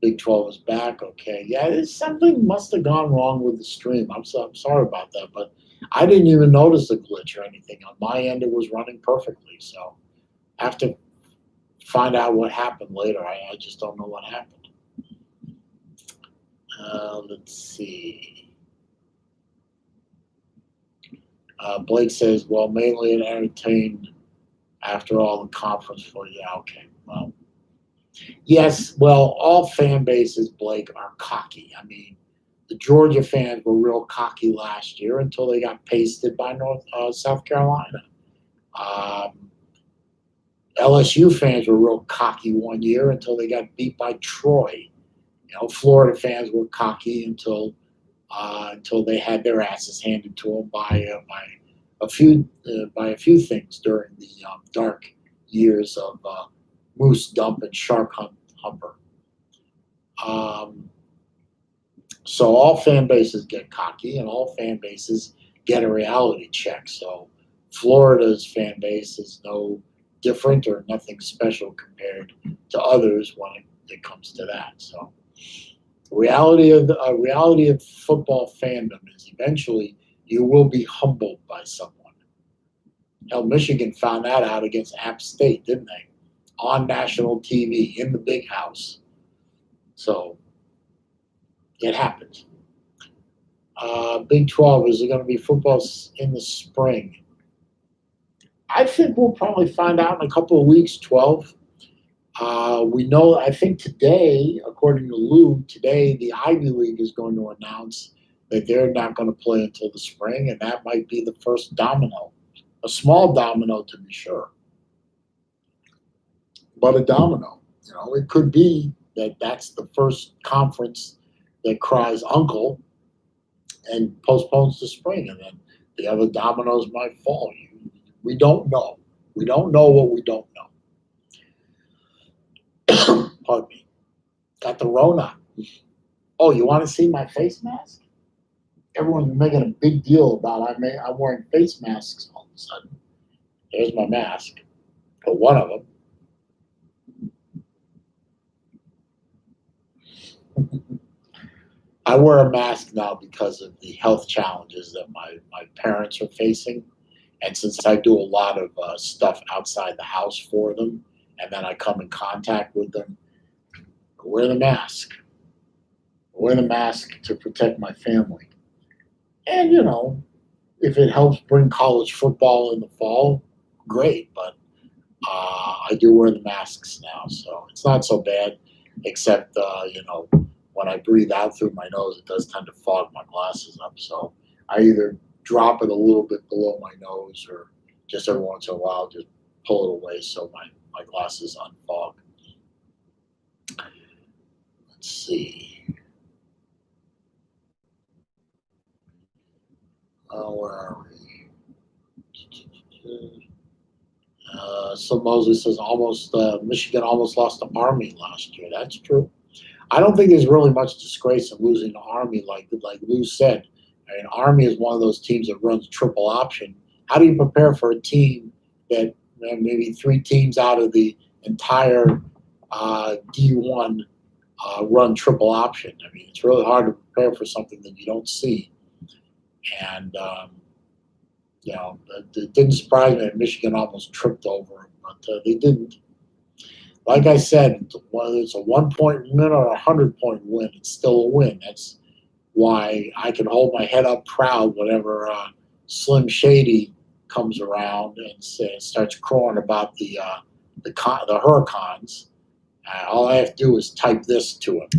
Big 12 is back. Okay, yeah, something must have gone wrong with the stream. I'm sorry about that, but I didn't even notice a glitch or anything. On my end, it was running perfectly. So I have to find out what happened later. I just don't know what happened. Let's see. Blake says, well, mainly it entertained after all the conference for you. Yeah, okay. Well, yes, well, all fan bases, Blake, are cocky. I mean, the Georgia fans were real cocky last year until they got pasted by South Carolina. LSU fans were real cocky 1 year until they got beat by Troy. Florida fans were cocky until they had their asses handed to them by a few things during the dark years of Moose Dump and Shark Humper. So all fan bases get cocky, and all fan bases get a reality check. So Florida's fan base is no different or nothing special compared to others when it comes to that. So reality of football fandom is eventually you will be humbled by someone. Hell, Michigan found that out against App State, didn't they? On national TV in the big house. So it happens. Big 12, is it going to be football in the spring? I think we'll probably find out in a couple of weeks, 12. We know, I think today, according to Lou, today the Ivy League is going to announce that they're not going to play until the spring, and that might be the first domino A small domino, to be sure, but a domino. It could be that that's the first conference that cries uncle and postpones to spring, and then the other dominoes might fall. We don't know. We don't know what we don't know. Pardon me. Got the Rona. Oh, you want to see my face mask? Everyone's making a big deal about I'm wearing face masks all of a sudden. There's my mask, or one of them. I wear a mask now because of the health challenges that my parents are facing. And since I do a lot of stuff outside the house for them, and then I come in contact with them, I wear the mask. I wear the mask to protect my family. And, if it helps bring college football in the fall, great. But I do wear the masks now, so it's not so bad, except, when I breathe out through my nose, it does tend to fog my glasses up. So I either drop it a little bit below my nose or just every once in a while just pull it away so my glasses unfog. Let's see. Where are we? So Mosley says Michigan almost lost to Army last year. That's true. I don't think there's really much disgrace in losing to Army, like Lou said. I mean, Army is one of those teams that runs triple option. How do you prepare for a team that maybe 3 teams out of the entire D1 run triple option? I mean, it's really hard to prepare for something that you don't see. And, it didn't surprise me that Michigan almost tripped over them, but they didn't. Like I said, whether it's a 1-point win or a 100-point win, it's still a win. That's why I can hold my head up proud whenever Slim Shady comes around and starts crowing about the Hurricanes. All I have to do is type this to him,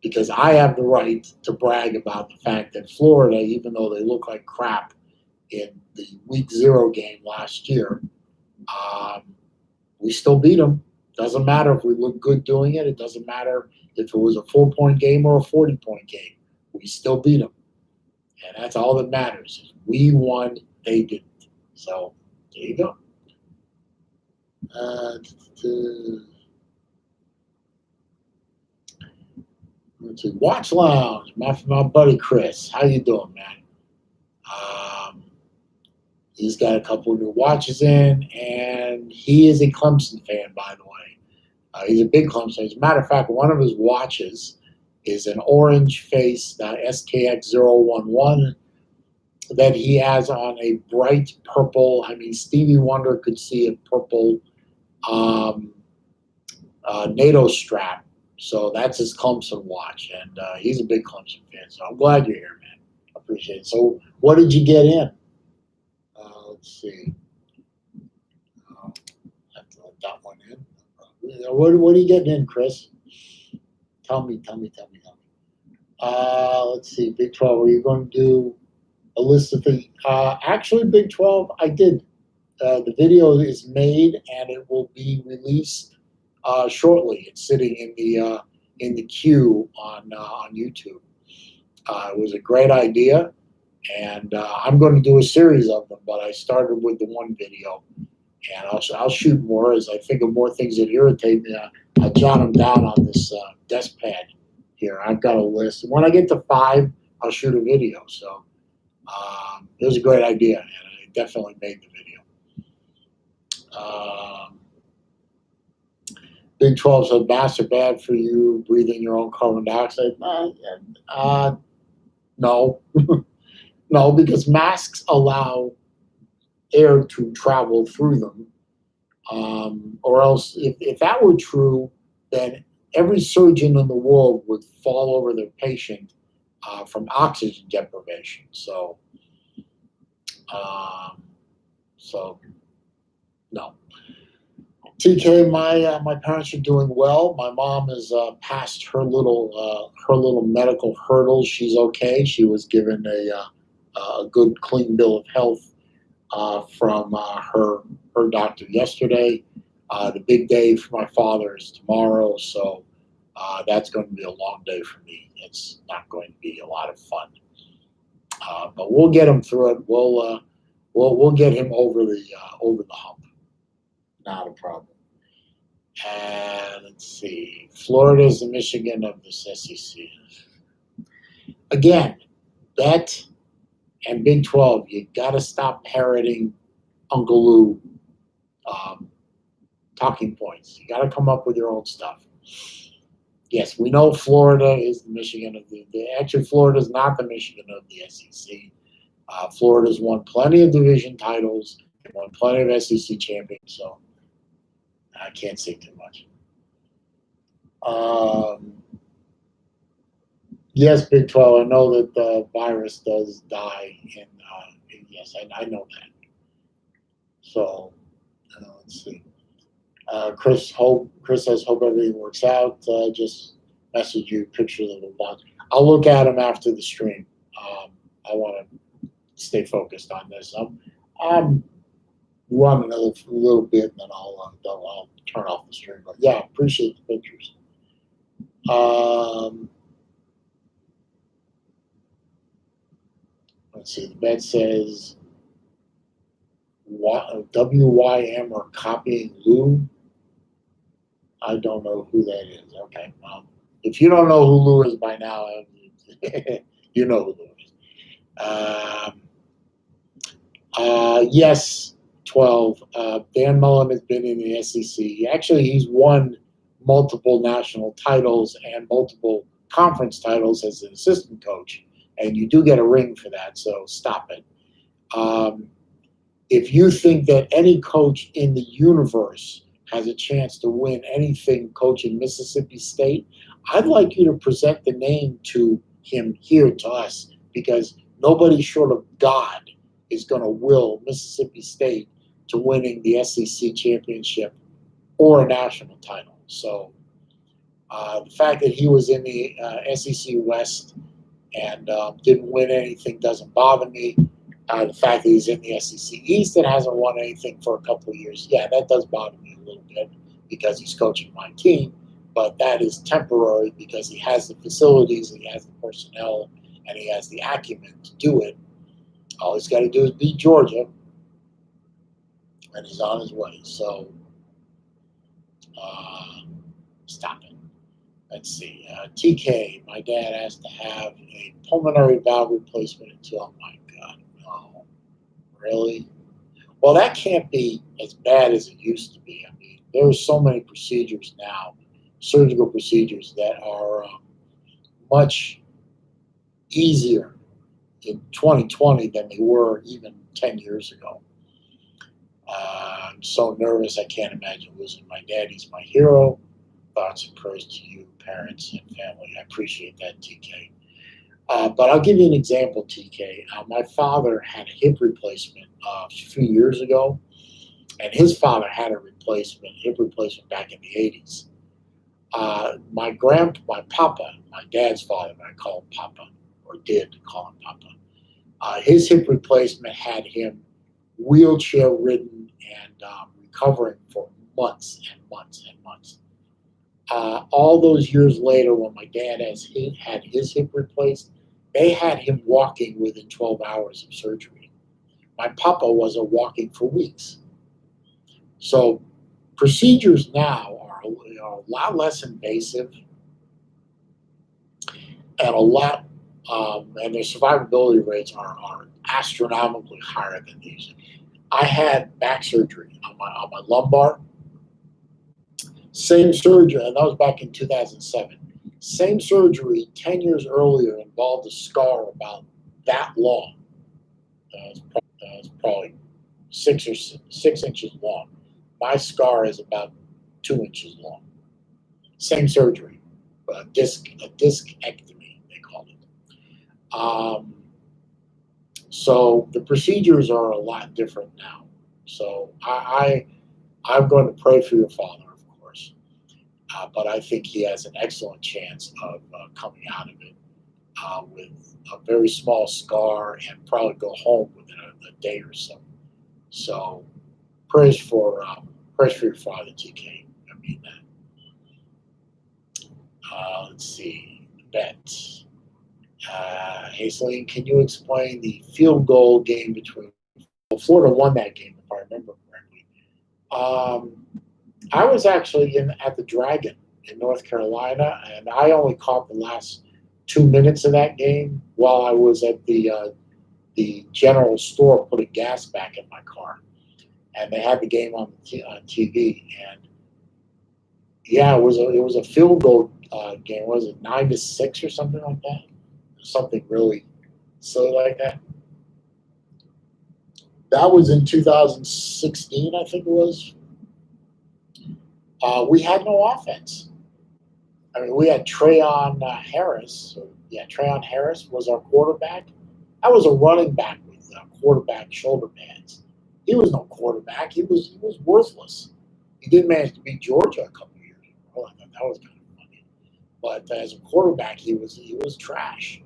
because I have the right to brag about the fact that Florida, even though they look like crap in the Week 0 game last year, we still beat them. Doesn't matter if we look good doing it. It doesn't matter if it was a 4-point game or a 40-point game. We still beat them. And that's all that matters. We won, they didn't. So there you go. Let's see. Watch Lounge, my buddy Chris. How you doing, man? He's got a couple of new watches in, and he is a Clemson fan, by the way. He's a big Clemson. As a matter of fact, one of his watches is an orange face SKX011 that he has on a bright purple. I mean, Stevie Wonder could see a purple NATO strap. So that's his Clemson watch, and he's a big Clemson fan. So I'm glad you're here, man. I appreciate it. So what did you get in? Let's see. Have to let that one in. What are you getting in, Chris? Tell me. Let's see. Big 12. Are you going to do a list of the? Actually, Big 12. I did. The video is made and it will be released shortly. It's sitting in the queue on YouTube. It was a great idea. And I'm going to do a series of them, but I started with the one video, and I'll shoot more as I think of more things that irritate me. I jot them down on this desk pad here. I've got a list. When I get to 5, I'll shoot a video. So it was a great idea, and I definitely made the video. Big 12 said masks are bad for you, breathing your own carbon dioxide. No. No, because masks allow air to travel through them. Or else, if that were true, then every surgeon in the world would fall over their patient from oxygen deprivation. So no. TK, my parents are doing well. My mom is past her little medical hurdles. She's okay. She was given a good clean bill of health from her doctor yesterday. The big day for my father is tomorrow, so that's going to be a long day for me. It's not going to be a lot of fun, but we'll get him through it. We'll get him over the hump. Not a problem. And let's see, Florida is the Michigan of this SEC. Again, bet and Big 12, you got to stop parroting Uncle Lou um, talking points. You got to come up with your own stuff. Yes, we know Florida is the Michigan of actually, Florida is not the Michigan of the SEC. Florida's won plenty of division titles, won plenty of SEC champions, so I can't say too much. Yes, Big 12. I know that the virus does die yes, I know that. So, let's see. Chris says, hope everything works out. Just message you pictures of the box. I'll look at them after the stream. I want to stay focused on this. I'm running a little bit, and then I'll turn off the stream. But yeah, appreciate the pictures. Let's see. The bet says WYM are copying Lou. I don't know who that is. Okay, well, if you don't know who Lou is by now, you know who Lou is. Yes, 12. Dan Mullen has been in the SEC. Actually, he's won multiple national titles and multiple conference titles as an assistant coach, and you do get a ring for that, so stop it. If you think that any coach in the universe has a chance to win anything coaching Mississippi State, I'd like you to present the name to him here to us, because nobody short of God is going to will Mississippi State to winning the SEC championship or a national title. So the fact that he was in the SEC West and didn't win anything doesn't bother me. The fact that he's in the SEC East and hasn't won anything for a couple of years, yeah, that does bother me a little bit because he's coaching my team. But that is temporary because he has the facilities, he has the personnel, and he has the acumen to do it. All he's got to do is beat Georgia, and he's on his way. So stop it. Let's see. TK, my dad has to have a pulmonary valve replacement until, oh my God, no. Really? Well, that can't be as bad as it used to be. I mean, there are so many procedures now, surgical procedures that are much easier in 2020 than they were even 10 years ago. I'm so nervous, I can't imagine losing my dad. He's my hero. Thoughts and prayers to you, parents and family. I appreciate that, TK. But I'll give you an example, TK. My father had a hip replacement a few years ago, and his father had a hip replacement back in the 80s. My papa, my dad's father, I call him Papa, or did call him Papa, his hip replacement had him wheelchair ridden and recovering for months and months and months. All those years later, when my dad had his hip replaced, they had him walking within 12 hours of surgery. My papa wasn't walking for weeks. So procedures now are a lot less invasive and and their survivability rates are astronomically higher than these. I had back surgery on my lumbar. Same surgery, and that was back in 2007. Same surgery 10 years earlier involved a scar about that long. It's probably 6 inches long. My scar is about 2 inches long. Same surgery, a discectomy, they called it. So the procedures are a lot different now. So I'm going to pray for your father, of course, but I think he has an excellent chance of coming out of it with a very small scar and probably go home within a day or so. So prayers for your father, TK. I mean that. Let's see, Bet. Hey, Saleen, can you explain the field goal game between Florida won that game, if I remember correctly. Um, I was actually at the Dragon in North Carolina, and I only caught the last 2 minutes of that game while I was at the general store putting gas back in my car, and they had the game on TV. And yeah, it was a field goal game. Was it 9-6 or something like that? Something really silly like that. That was in 2016, I think it was. We had no offense. I mean, we had Trayon Harris. Yeah, Trayon Harris was our quarterback. I was a running back with quarterback shoulder pads. He was no quarterback. He was worthless. He did manage to beat Georgia a couple of years ago. I thought that was kind of funny. But as a quarterback, he was trash,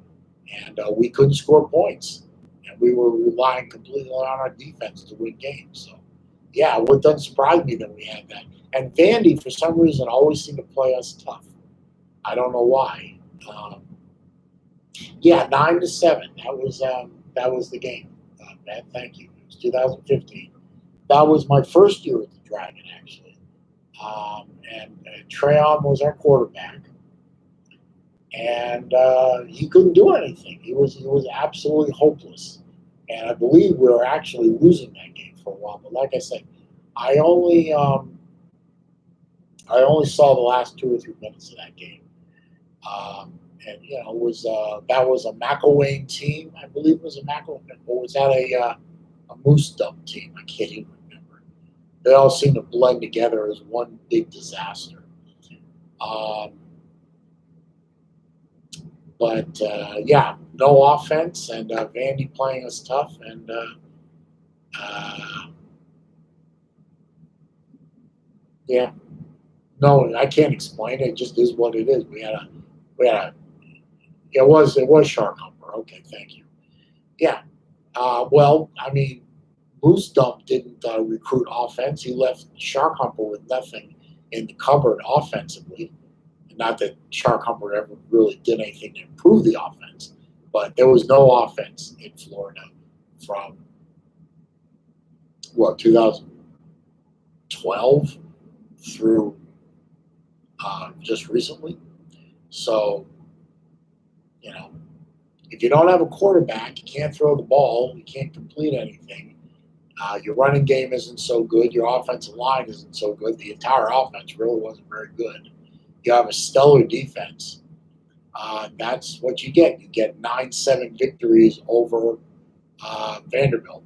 and we couldn't score points, and we were relying completely on our defense to win games. So, yeah, it doesn't surprise me that we had that. And Vandy, for some reason, always seemed to play us tough. I don't know why. Um, yeah, 9-7. That was the game. Man, thank you. It was 2015. That was my first year at the Dragon, actually. And Trayon was our quarterback, and he couldn't do anything. He was absolutely hopeless, and I believe we were actually losing that game for a while. But like I said, I only um, I only saw the last 2 or 3 minutes of that game. And it was that was a McElwain team, I believe it was a McElwain, or was that a Moose Dump team? I can't even remember. They all seem to blend together as one big disaster. Um, but yeah, no offense, and Vandy playing us tough, and uh, yeah, no, I can't explain it. It just is what it is. We had a it was Shark Humper. Okay, thank you. Yeah. Well, I mean, Moose Dump didn't recruit offense. He left Shark Humper with nothing in the cupboard offensively. Not that Shark Humper ever really did anything to improve the offense, but there was no offense in Florida from what 2012 through just recently. So you know, if you don't have a quarterback, you can't throw the ball, you can't complete anything. Your running game isn't so good. Your offensive line isn't so good. The entire offense really wasn't very good. You have a stellar defense. That's what you get. You get 9-7 victories over Vanderbilt.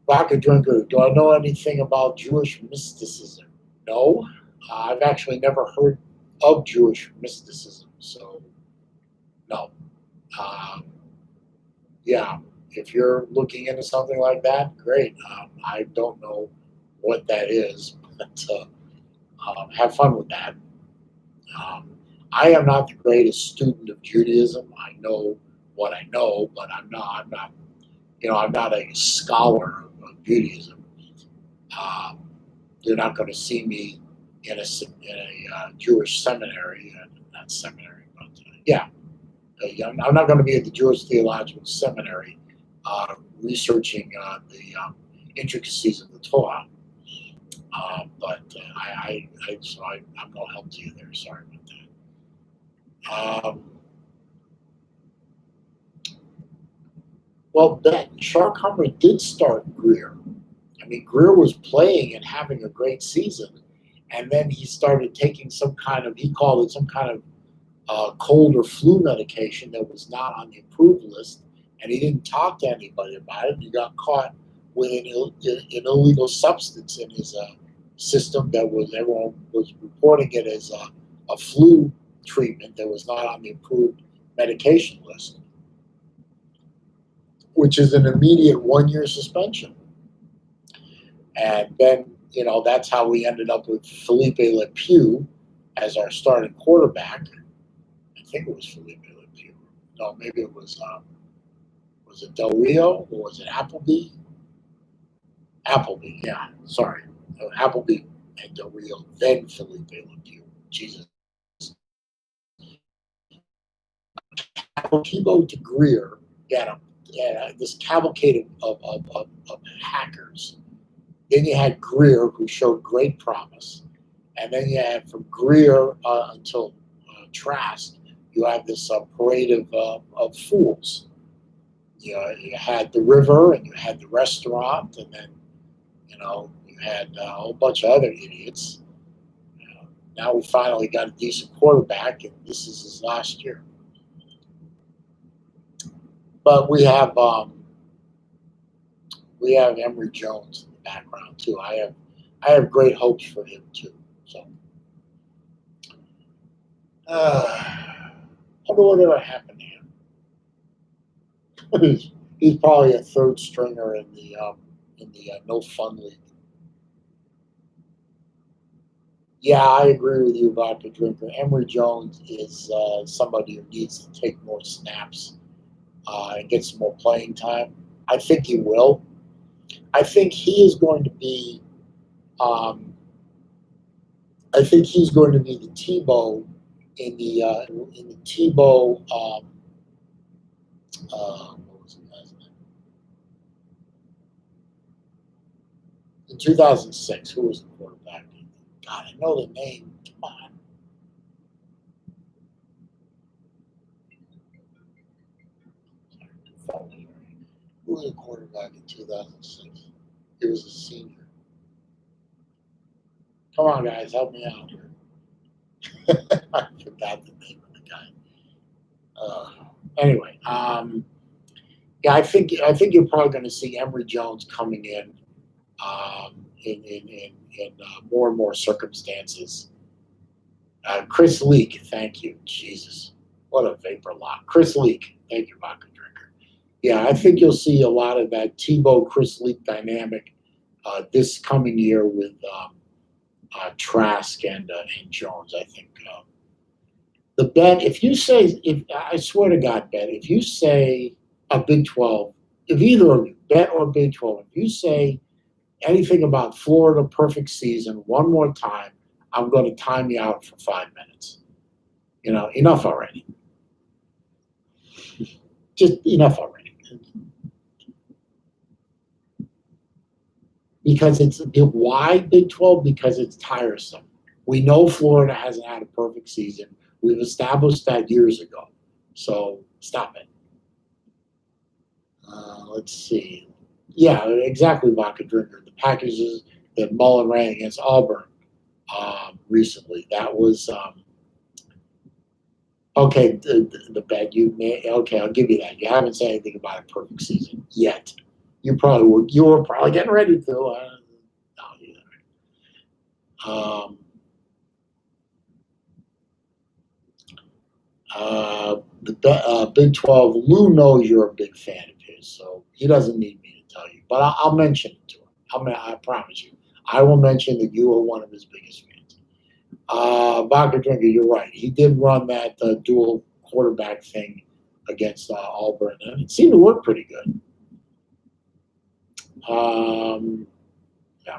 Vodka drinker. Do I know anything about Jewish mysticism? No. I've actually never heard of Jewish mysticism. So, no. Um, yeah, if you're looking into something like that, great. I don't know what that is, but have fun with that. Um, I am not the greatest student of Judaism. I know what I know, but I'm not. I'm not a scholar of Judaism. Um, you're not going to see me in a Jewish seminary, not seminary, but yeah, I'm not going to be at the Jewish Theological Seminary researching the intricacies of the Torah. But I'm no help to you there. Sorry about that. Well, that Shark Hummer did start Greer. I mean, Greer was playing and having a great season, and then he started taking he called it some kind of cold or flu medication that was not on the approved list, and he didn't talk to anybody about it. He got caught with an illegal substance in his system that everyone was reporting it as a flu treatment that was not on the approved medication list. which is an immediate 1 year suspension. And then, that's how we ended up with Felipe Lepew as our starting quarterback. I think it was Felipe Lepew. No, maybe it was it Del Rio or was it Appleby? Appleby, yeah, sorry. Appleby and Del Rio, then Felipe Lepew. Jesus. Tebow to Greer, this cavalcade of hackers. Then you had Greer, who showed great promise. And then you had from Greer until Trask, you had this parade of fools. You had the river and you had the restaurant, and then, you had a whole bunch of other idiots. Now we finally got a decent quarterback, and this is his last year. But we have Emory Jones in the background too. I have great hopes for him too. So, I wonder whatever happened to him. He's probably a third stringer in the no fun league. Yeah, I agree with you about the drinker. Emory Jones is somebody who needs to take more snaps and get some more playing time. I think he will. I think he is going to be. I think he's going to be the Tebow in the Tebow. What was the guy's name? In 2006, who was the quarterback? God, I know the name. Come on. Who was the quarterback in 2006? He was a senior. Come on, guys, help me out here. I forgot the name of the guy. Anyway, yeah, I think you're probably going to see Emory Jones coming in more and more circumstances. Chris Leak, thank you. Jesus, what a vapor lock. Chris Leak, thank you, vodka drinker. Yeah, I think you'll see a lot of that Tebow Chris Leak dynamic this coming year with Trask and Jones. I think the bet. If I swear to God, bet if you say a Big 12, if either of you bet or Big 12, if you say anything about Florida perfect season one more time, I'm going to time you out for 5 minutes. Enough already. Just enough already. Because why Big 12? Because it's tiresome. We know Florida hasn't had a perfect season. We've established that years ago. So stop it. Let's see. Yeah, exactly, vodka drinker. The packages that Mullen ran against Auburn recently. That was okay. The bet you made. Okay, I'll give you that. You haven't said anything about a perfect season yet. You were probably getting ready to. The Big 12, Lou knows you're a big fan of his, so he doesn't need me to tell you. But I'll mention it to him. I promise you. I will mention that you are one of his biggest fans. Vodka Drinker, you're right. He did run that dual quarterback thing against Auburn, and it seemed to work pretty good.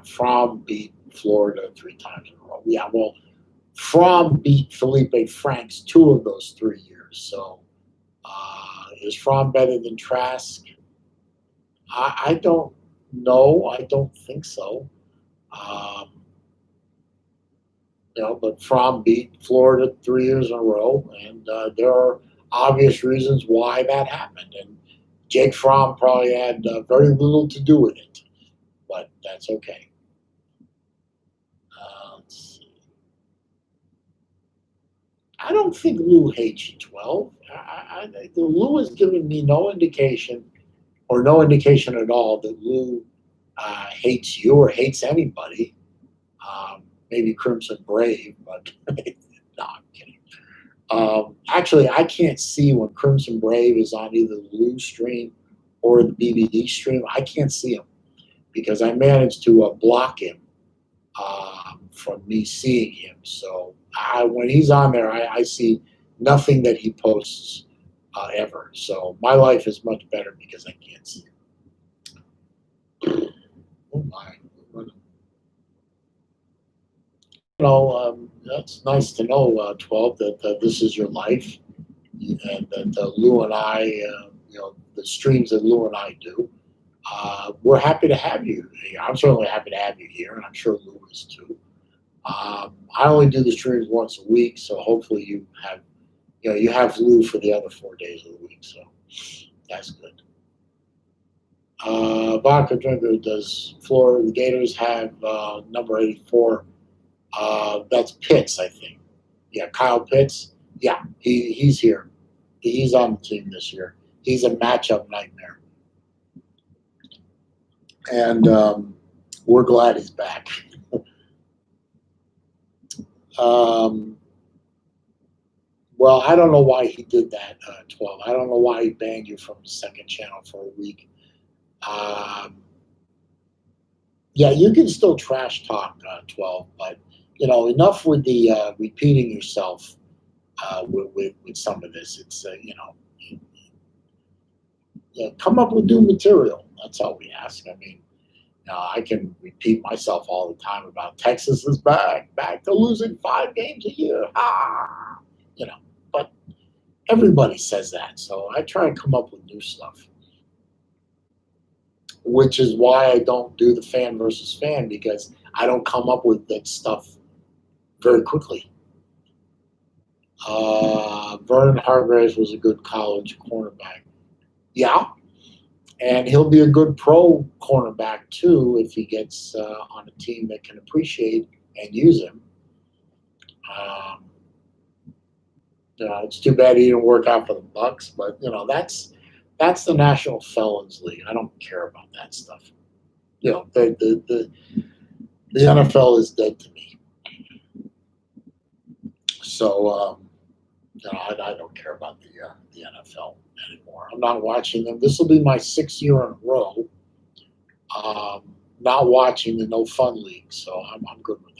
Fromm beat Florida 3 times in a row. Yeah, well, Fromm beat Felipe Franks 2 of those 3 years. So is Fromm better than Trask? I don't know. I don't think so. But Fromm beat Florida 3 years in a row, and there are obvious reasons why that happened. And Jake Fromm probably had very little to do with it, but that's okay. Let's see. I don't think Lou hates you, 12. Lou has given me no indication, or no indication at all, that Lou hates you or hates anybody. Maybe Crimson Brave, but no, I'm kidding. Actually, I can't see when Crimson Brave is on either the Lou stream or the BBD stream, I can't see him because I managed to block him from me seeing him. So when he's on there, I see nothing that he posts ever. So my life is much better because I can't see him. Oh my. That's nice to know, 12, that this is your life, and that Lou and I, the streams that Lou and I do, we're happy to have you here. I'm certainly happy to have you here, and I'm sure Lou is too. I only do the streams once a week, so hopefully you have Lou for the other 4 days of the week, so that's good. Vodka Drinker, does Florida Gators have number 84? That's Pitts, I think. Yeah, Kyle Pitts. Yeah, he's here. He's on the team this year. He's a matchup nightmare. And we're glad he's back. Well, I don't know why he did that, 12. I don't know why he banned you from the second channel for a week. Yeah, you can still trash talk, 12, but enough with the repeating yourself with some of this. It's come up with new material. That's all we ask. I mean, I can repeat myself all the time about Texas is back to losing 5 games a year. But everybody says that, so I try and come up with new stuff. Which is why I don't do the fan versus fan, because I don't come up with that stuff very quickly. Vernon Hargraves was a good college cornerback. Yeah, and he'll be a good pro cornerback too if he gets on a team that can appreciate and use him. It's too bad he didn't work out for the Bucks, but that's the National Felons League. I don't care about that stuff. The NFL is dead to me. So I don't care about the NFL anymore. I'm not watching them. This will be my 6th year in a row not watching the No Fun League, so I'm good with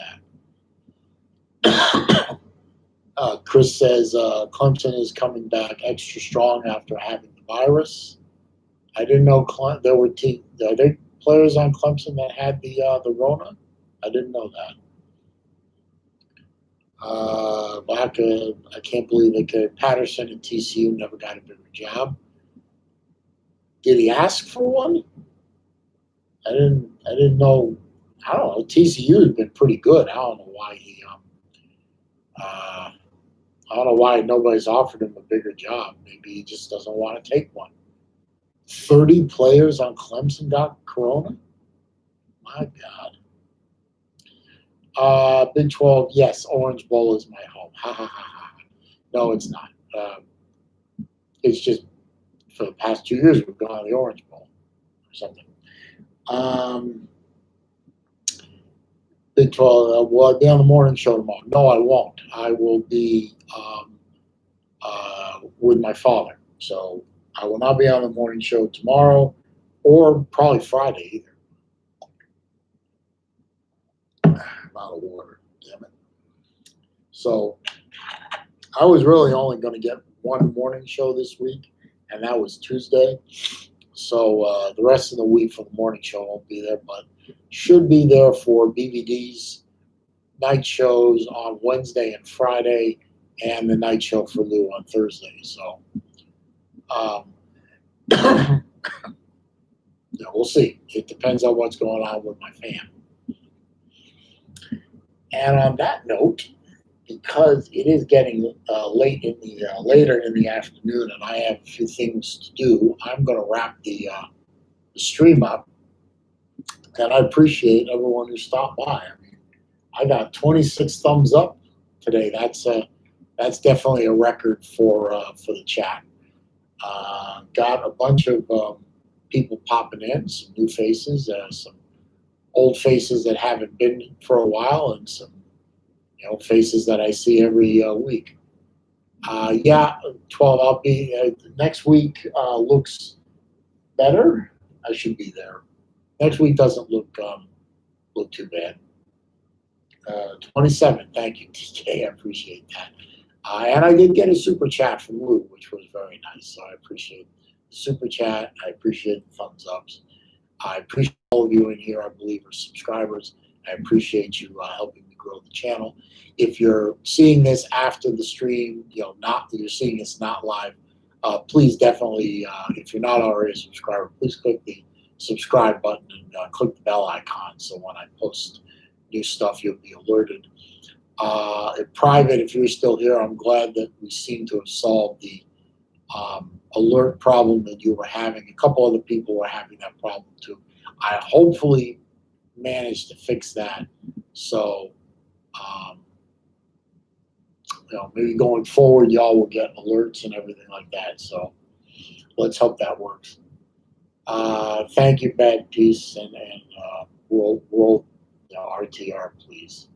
that. Chris says Clemson is coming back extra strong after having the virus. I didn't know there were players on Clemson that had the Rona. I didn't know that. I can't believe that Patterson and TCU never got a bigger job. Did he ask for one? I didn't know. I don't know. TCU has been pretty good. I don't know why I don't know why nobody's offered him a bigger job. Maybe he just doesn't want to take one. 30 players on Clemson got corona? My God. Big 12, yes, Orange Bowl is my home. Ha, ha, ha, ha. No, it's not. It's just for the past 2 years we've gone to the Orange Bowl or something. Big 12, will I be on the morning show tomorrow? No, I won't. I will be with my father. So I will not be on the morning show tomorrow or probably Friday either. I'm out of water, damn it. So I was really only going to get one morning show this week, and that was Tuesday. So the rest of the week for the morning show won't be there, but should be there for BVD's night shows on Wednesday and Friday, and the night show for Lou on Thursday. So we'll see. It depends on what's going on with my fam. And on that note, because it is getting later in the afternoon, and I have a few things to do, I'm going to wrap the stream up. And I appreciate everyone who stopped by. I mean, I got 26 thumbs up today. That's definitely a record for the chat. Got a bunch of people popping in, some new faces, some old faces that haven't been for a while, and some faces that I see every week. 12. I'll be next week. Looks better. I should be there. Next week doesn't look too bad. 27. Thank you, TK. I appreciate that. And I did get a super chat from Lou, which was very nice. So I appreciate the super chat. I appreciate the thumbs ups. I appreciate all of you in here, I believe, are subscribers. I appreciate you helping me grow the channel. If you're seeing this after the stream, you're seeing this not live, please definitely, if you're not already a subscriber, please click the subscribe button and click the bell icon so when I post new stuff, you'll be alerted. In private, if you're still here, I'm glad that we seem to have solved the alert problem that you were having. A couple other people were having that problem too. I hopefully managed to fix that. So, maybe going forward, y'all will get alerts and everything like that. So let's hope that works. Thank you, Bad Peace, and roll RTR, please.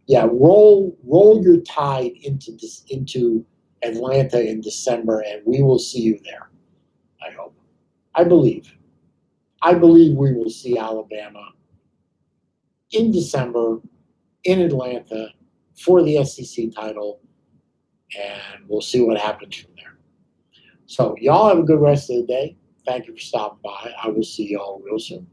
Yeah. Roll your tide into Atlanta in December, and we will see you there. I hope. I believe we will see Alabama in December in Atlanta for the SEC title, and we'll see what happens from there. So y'all have a good rest of the day. Thank you for stopping by. I will see y'all real soon.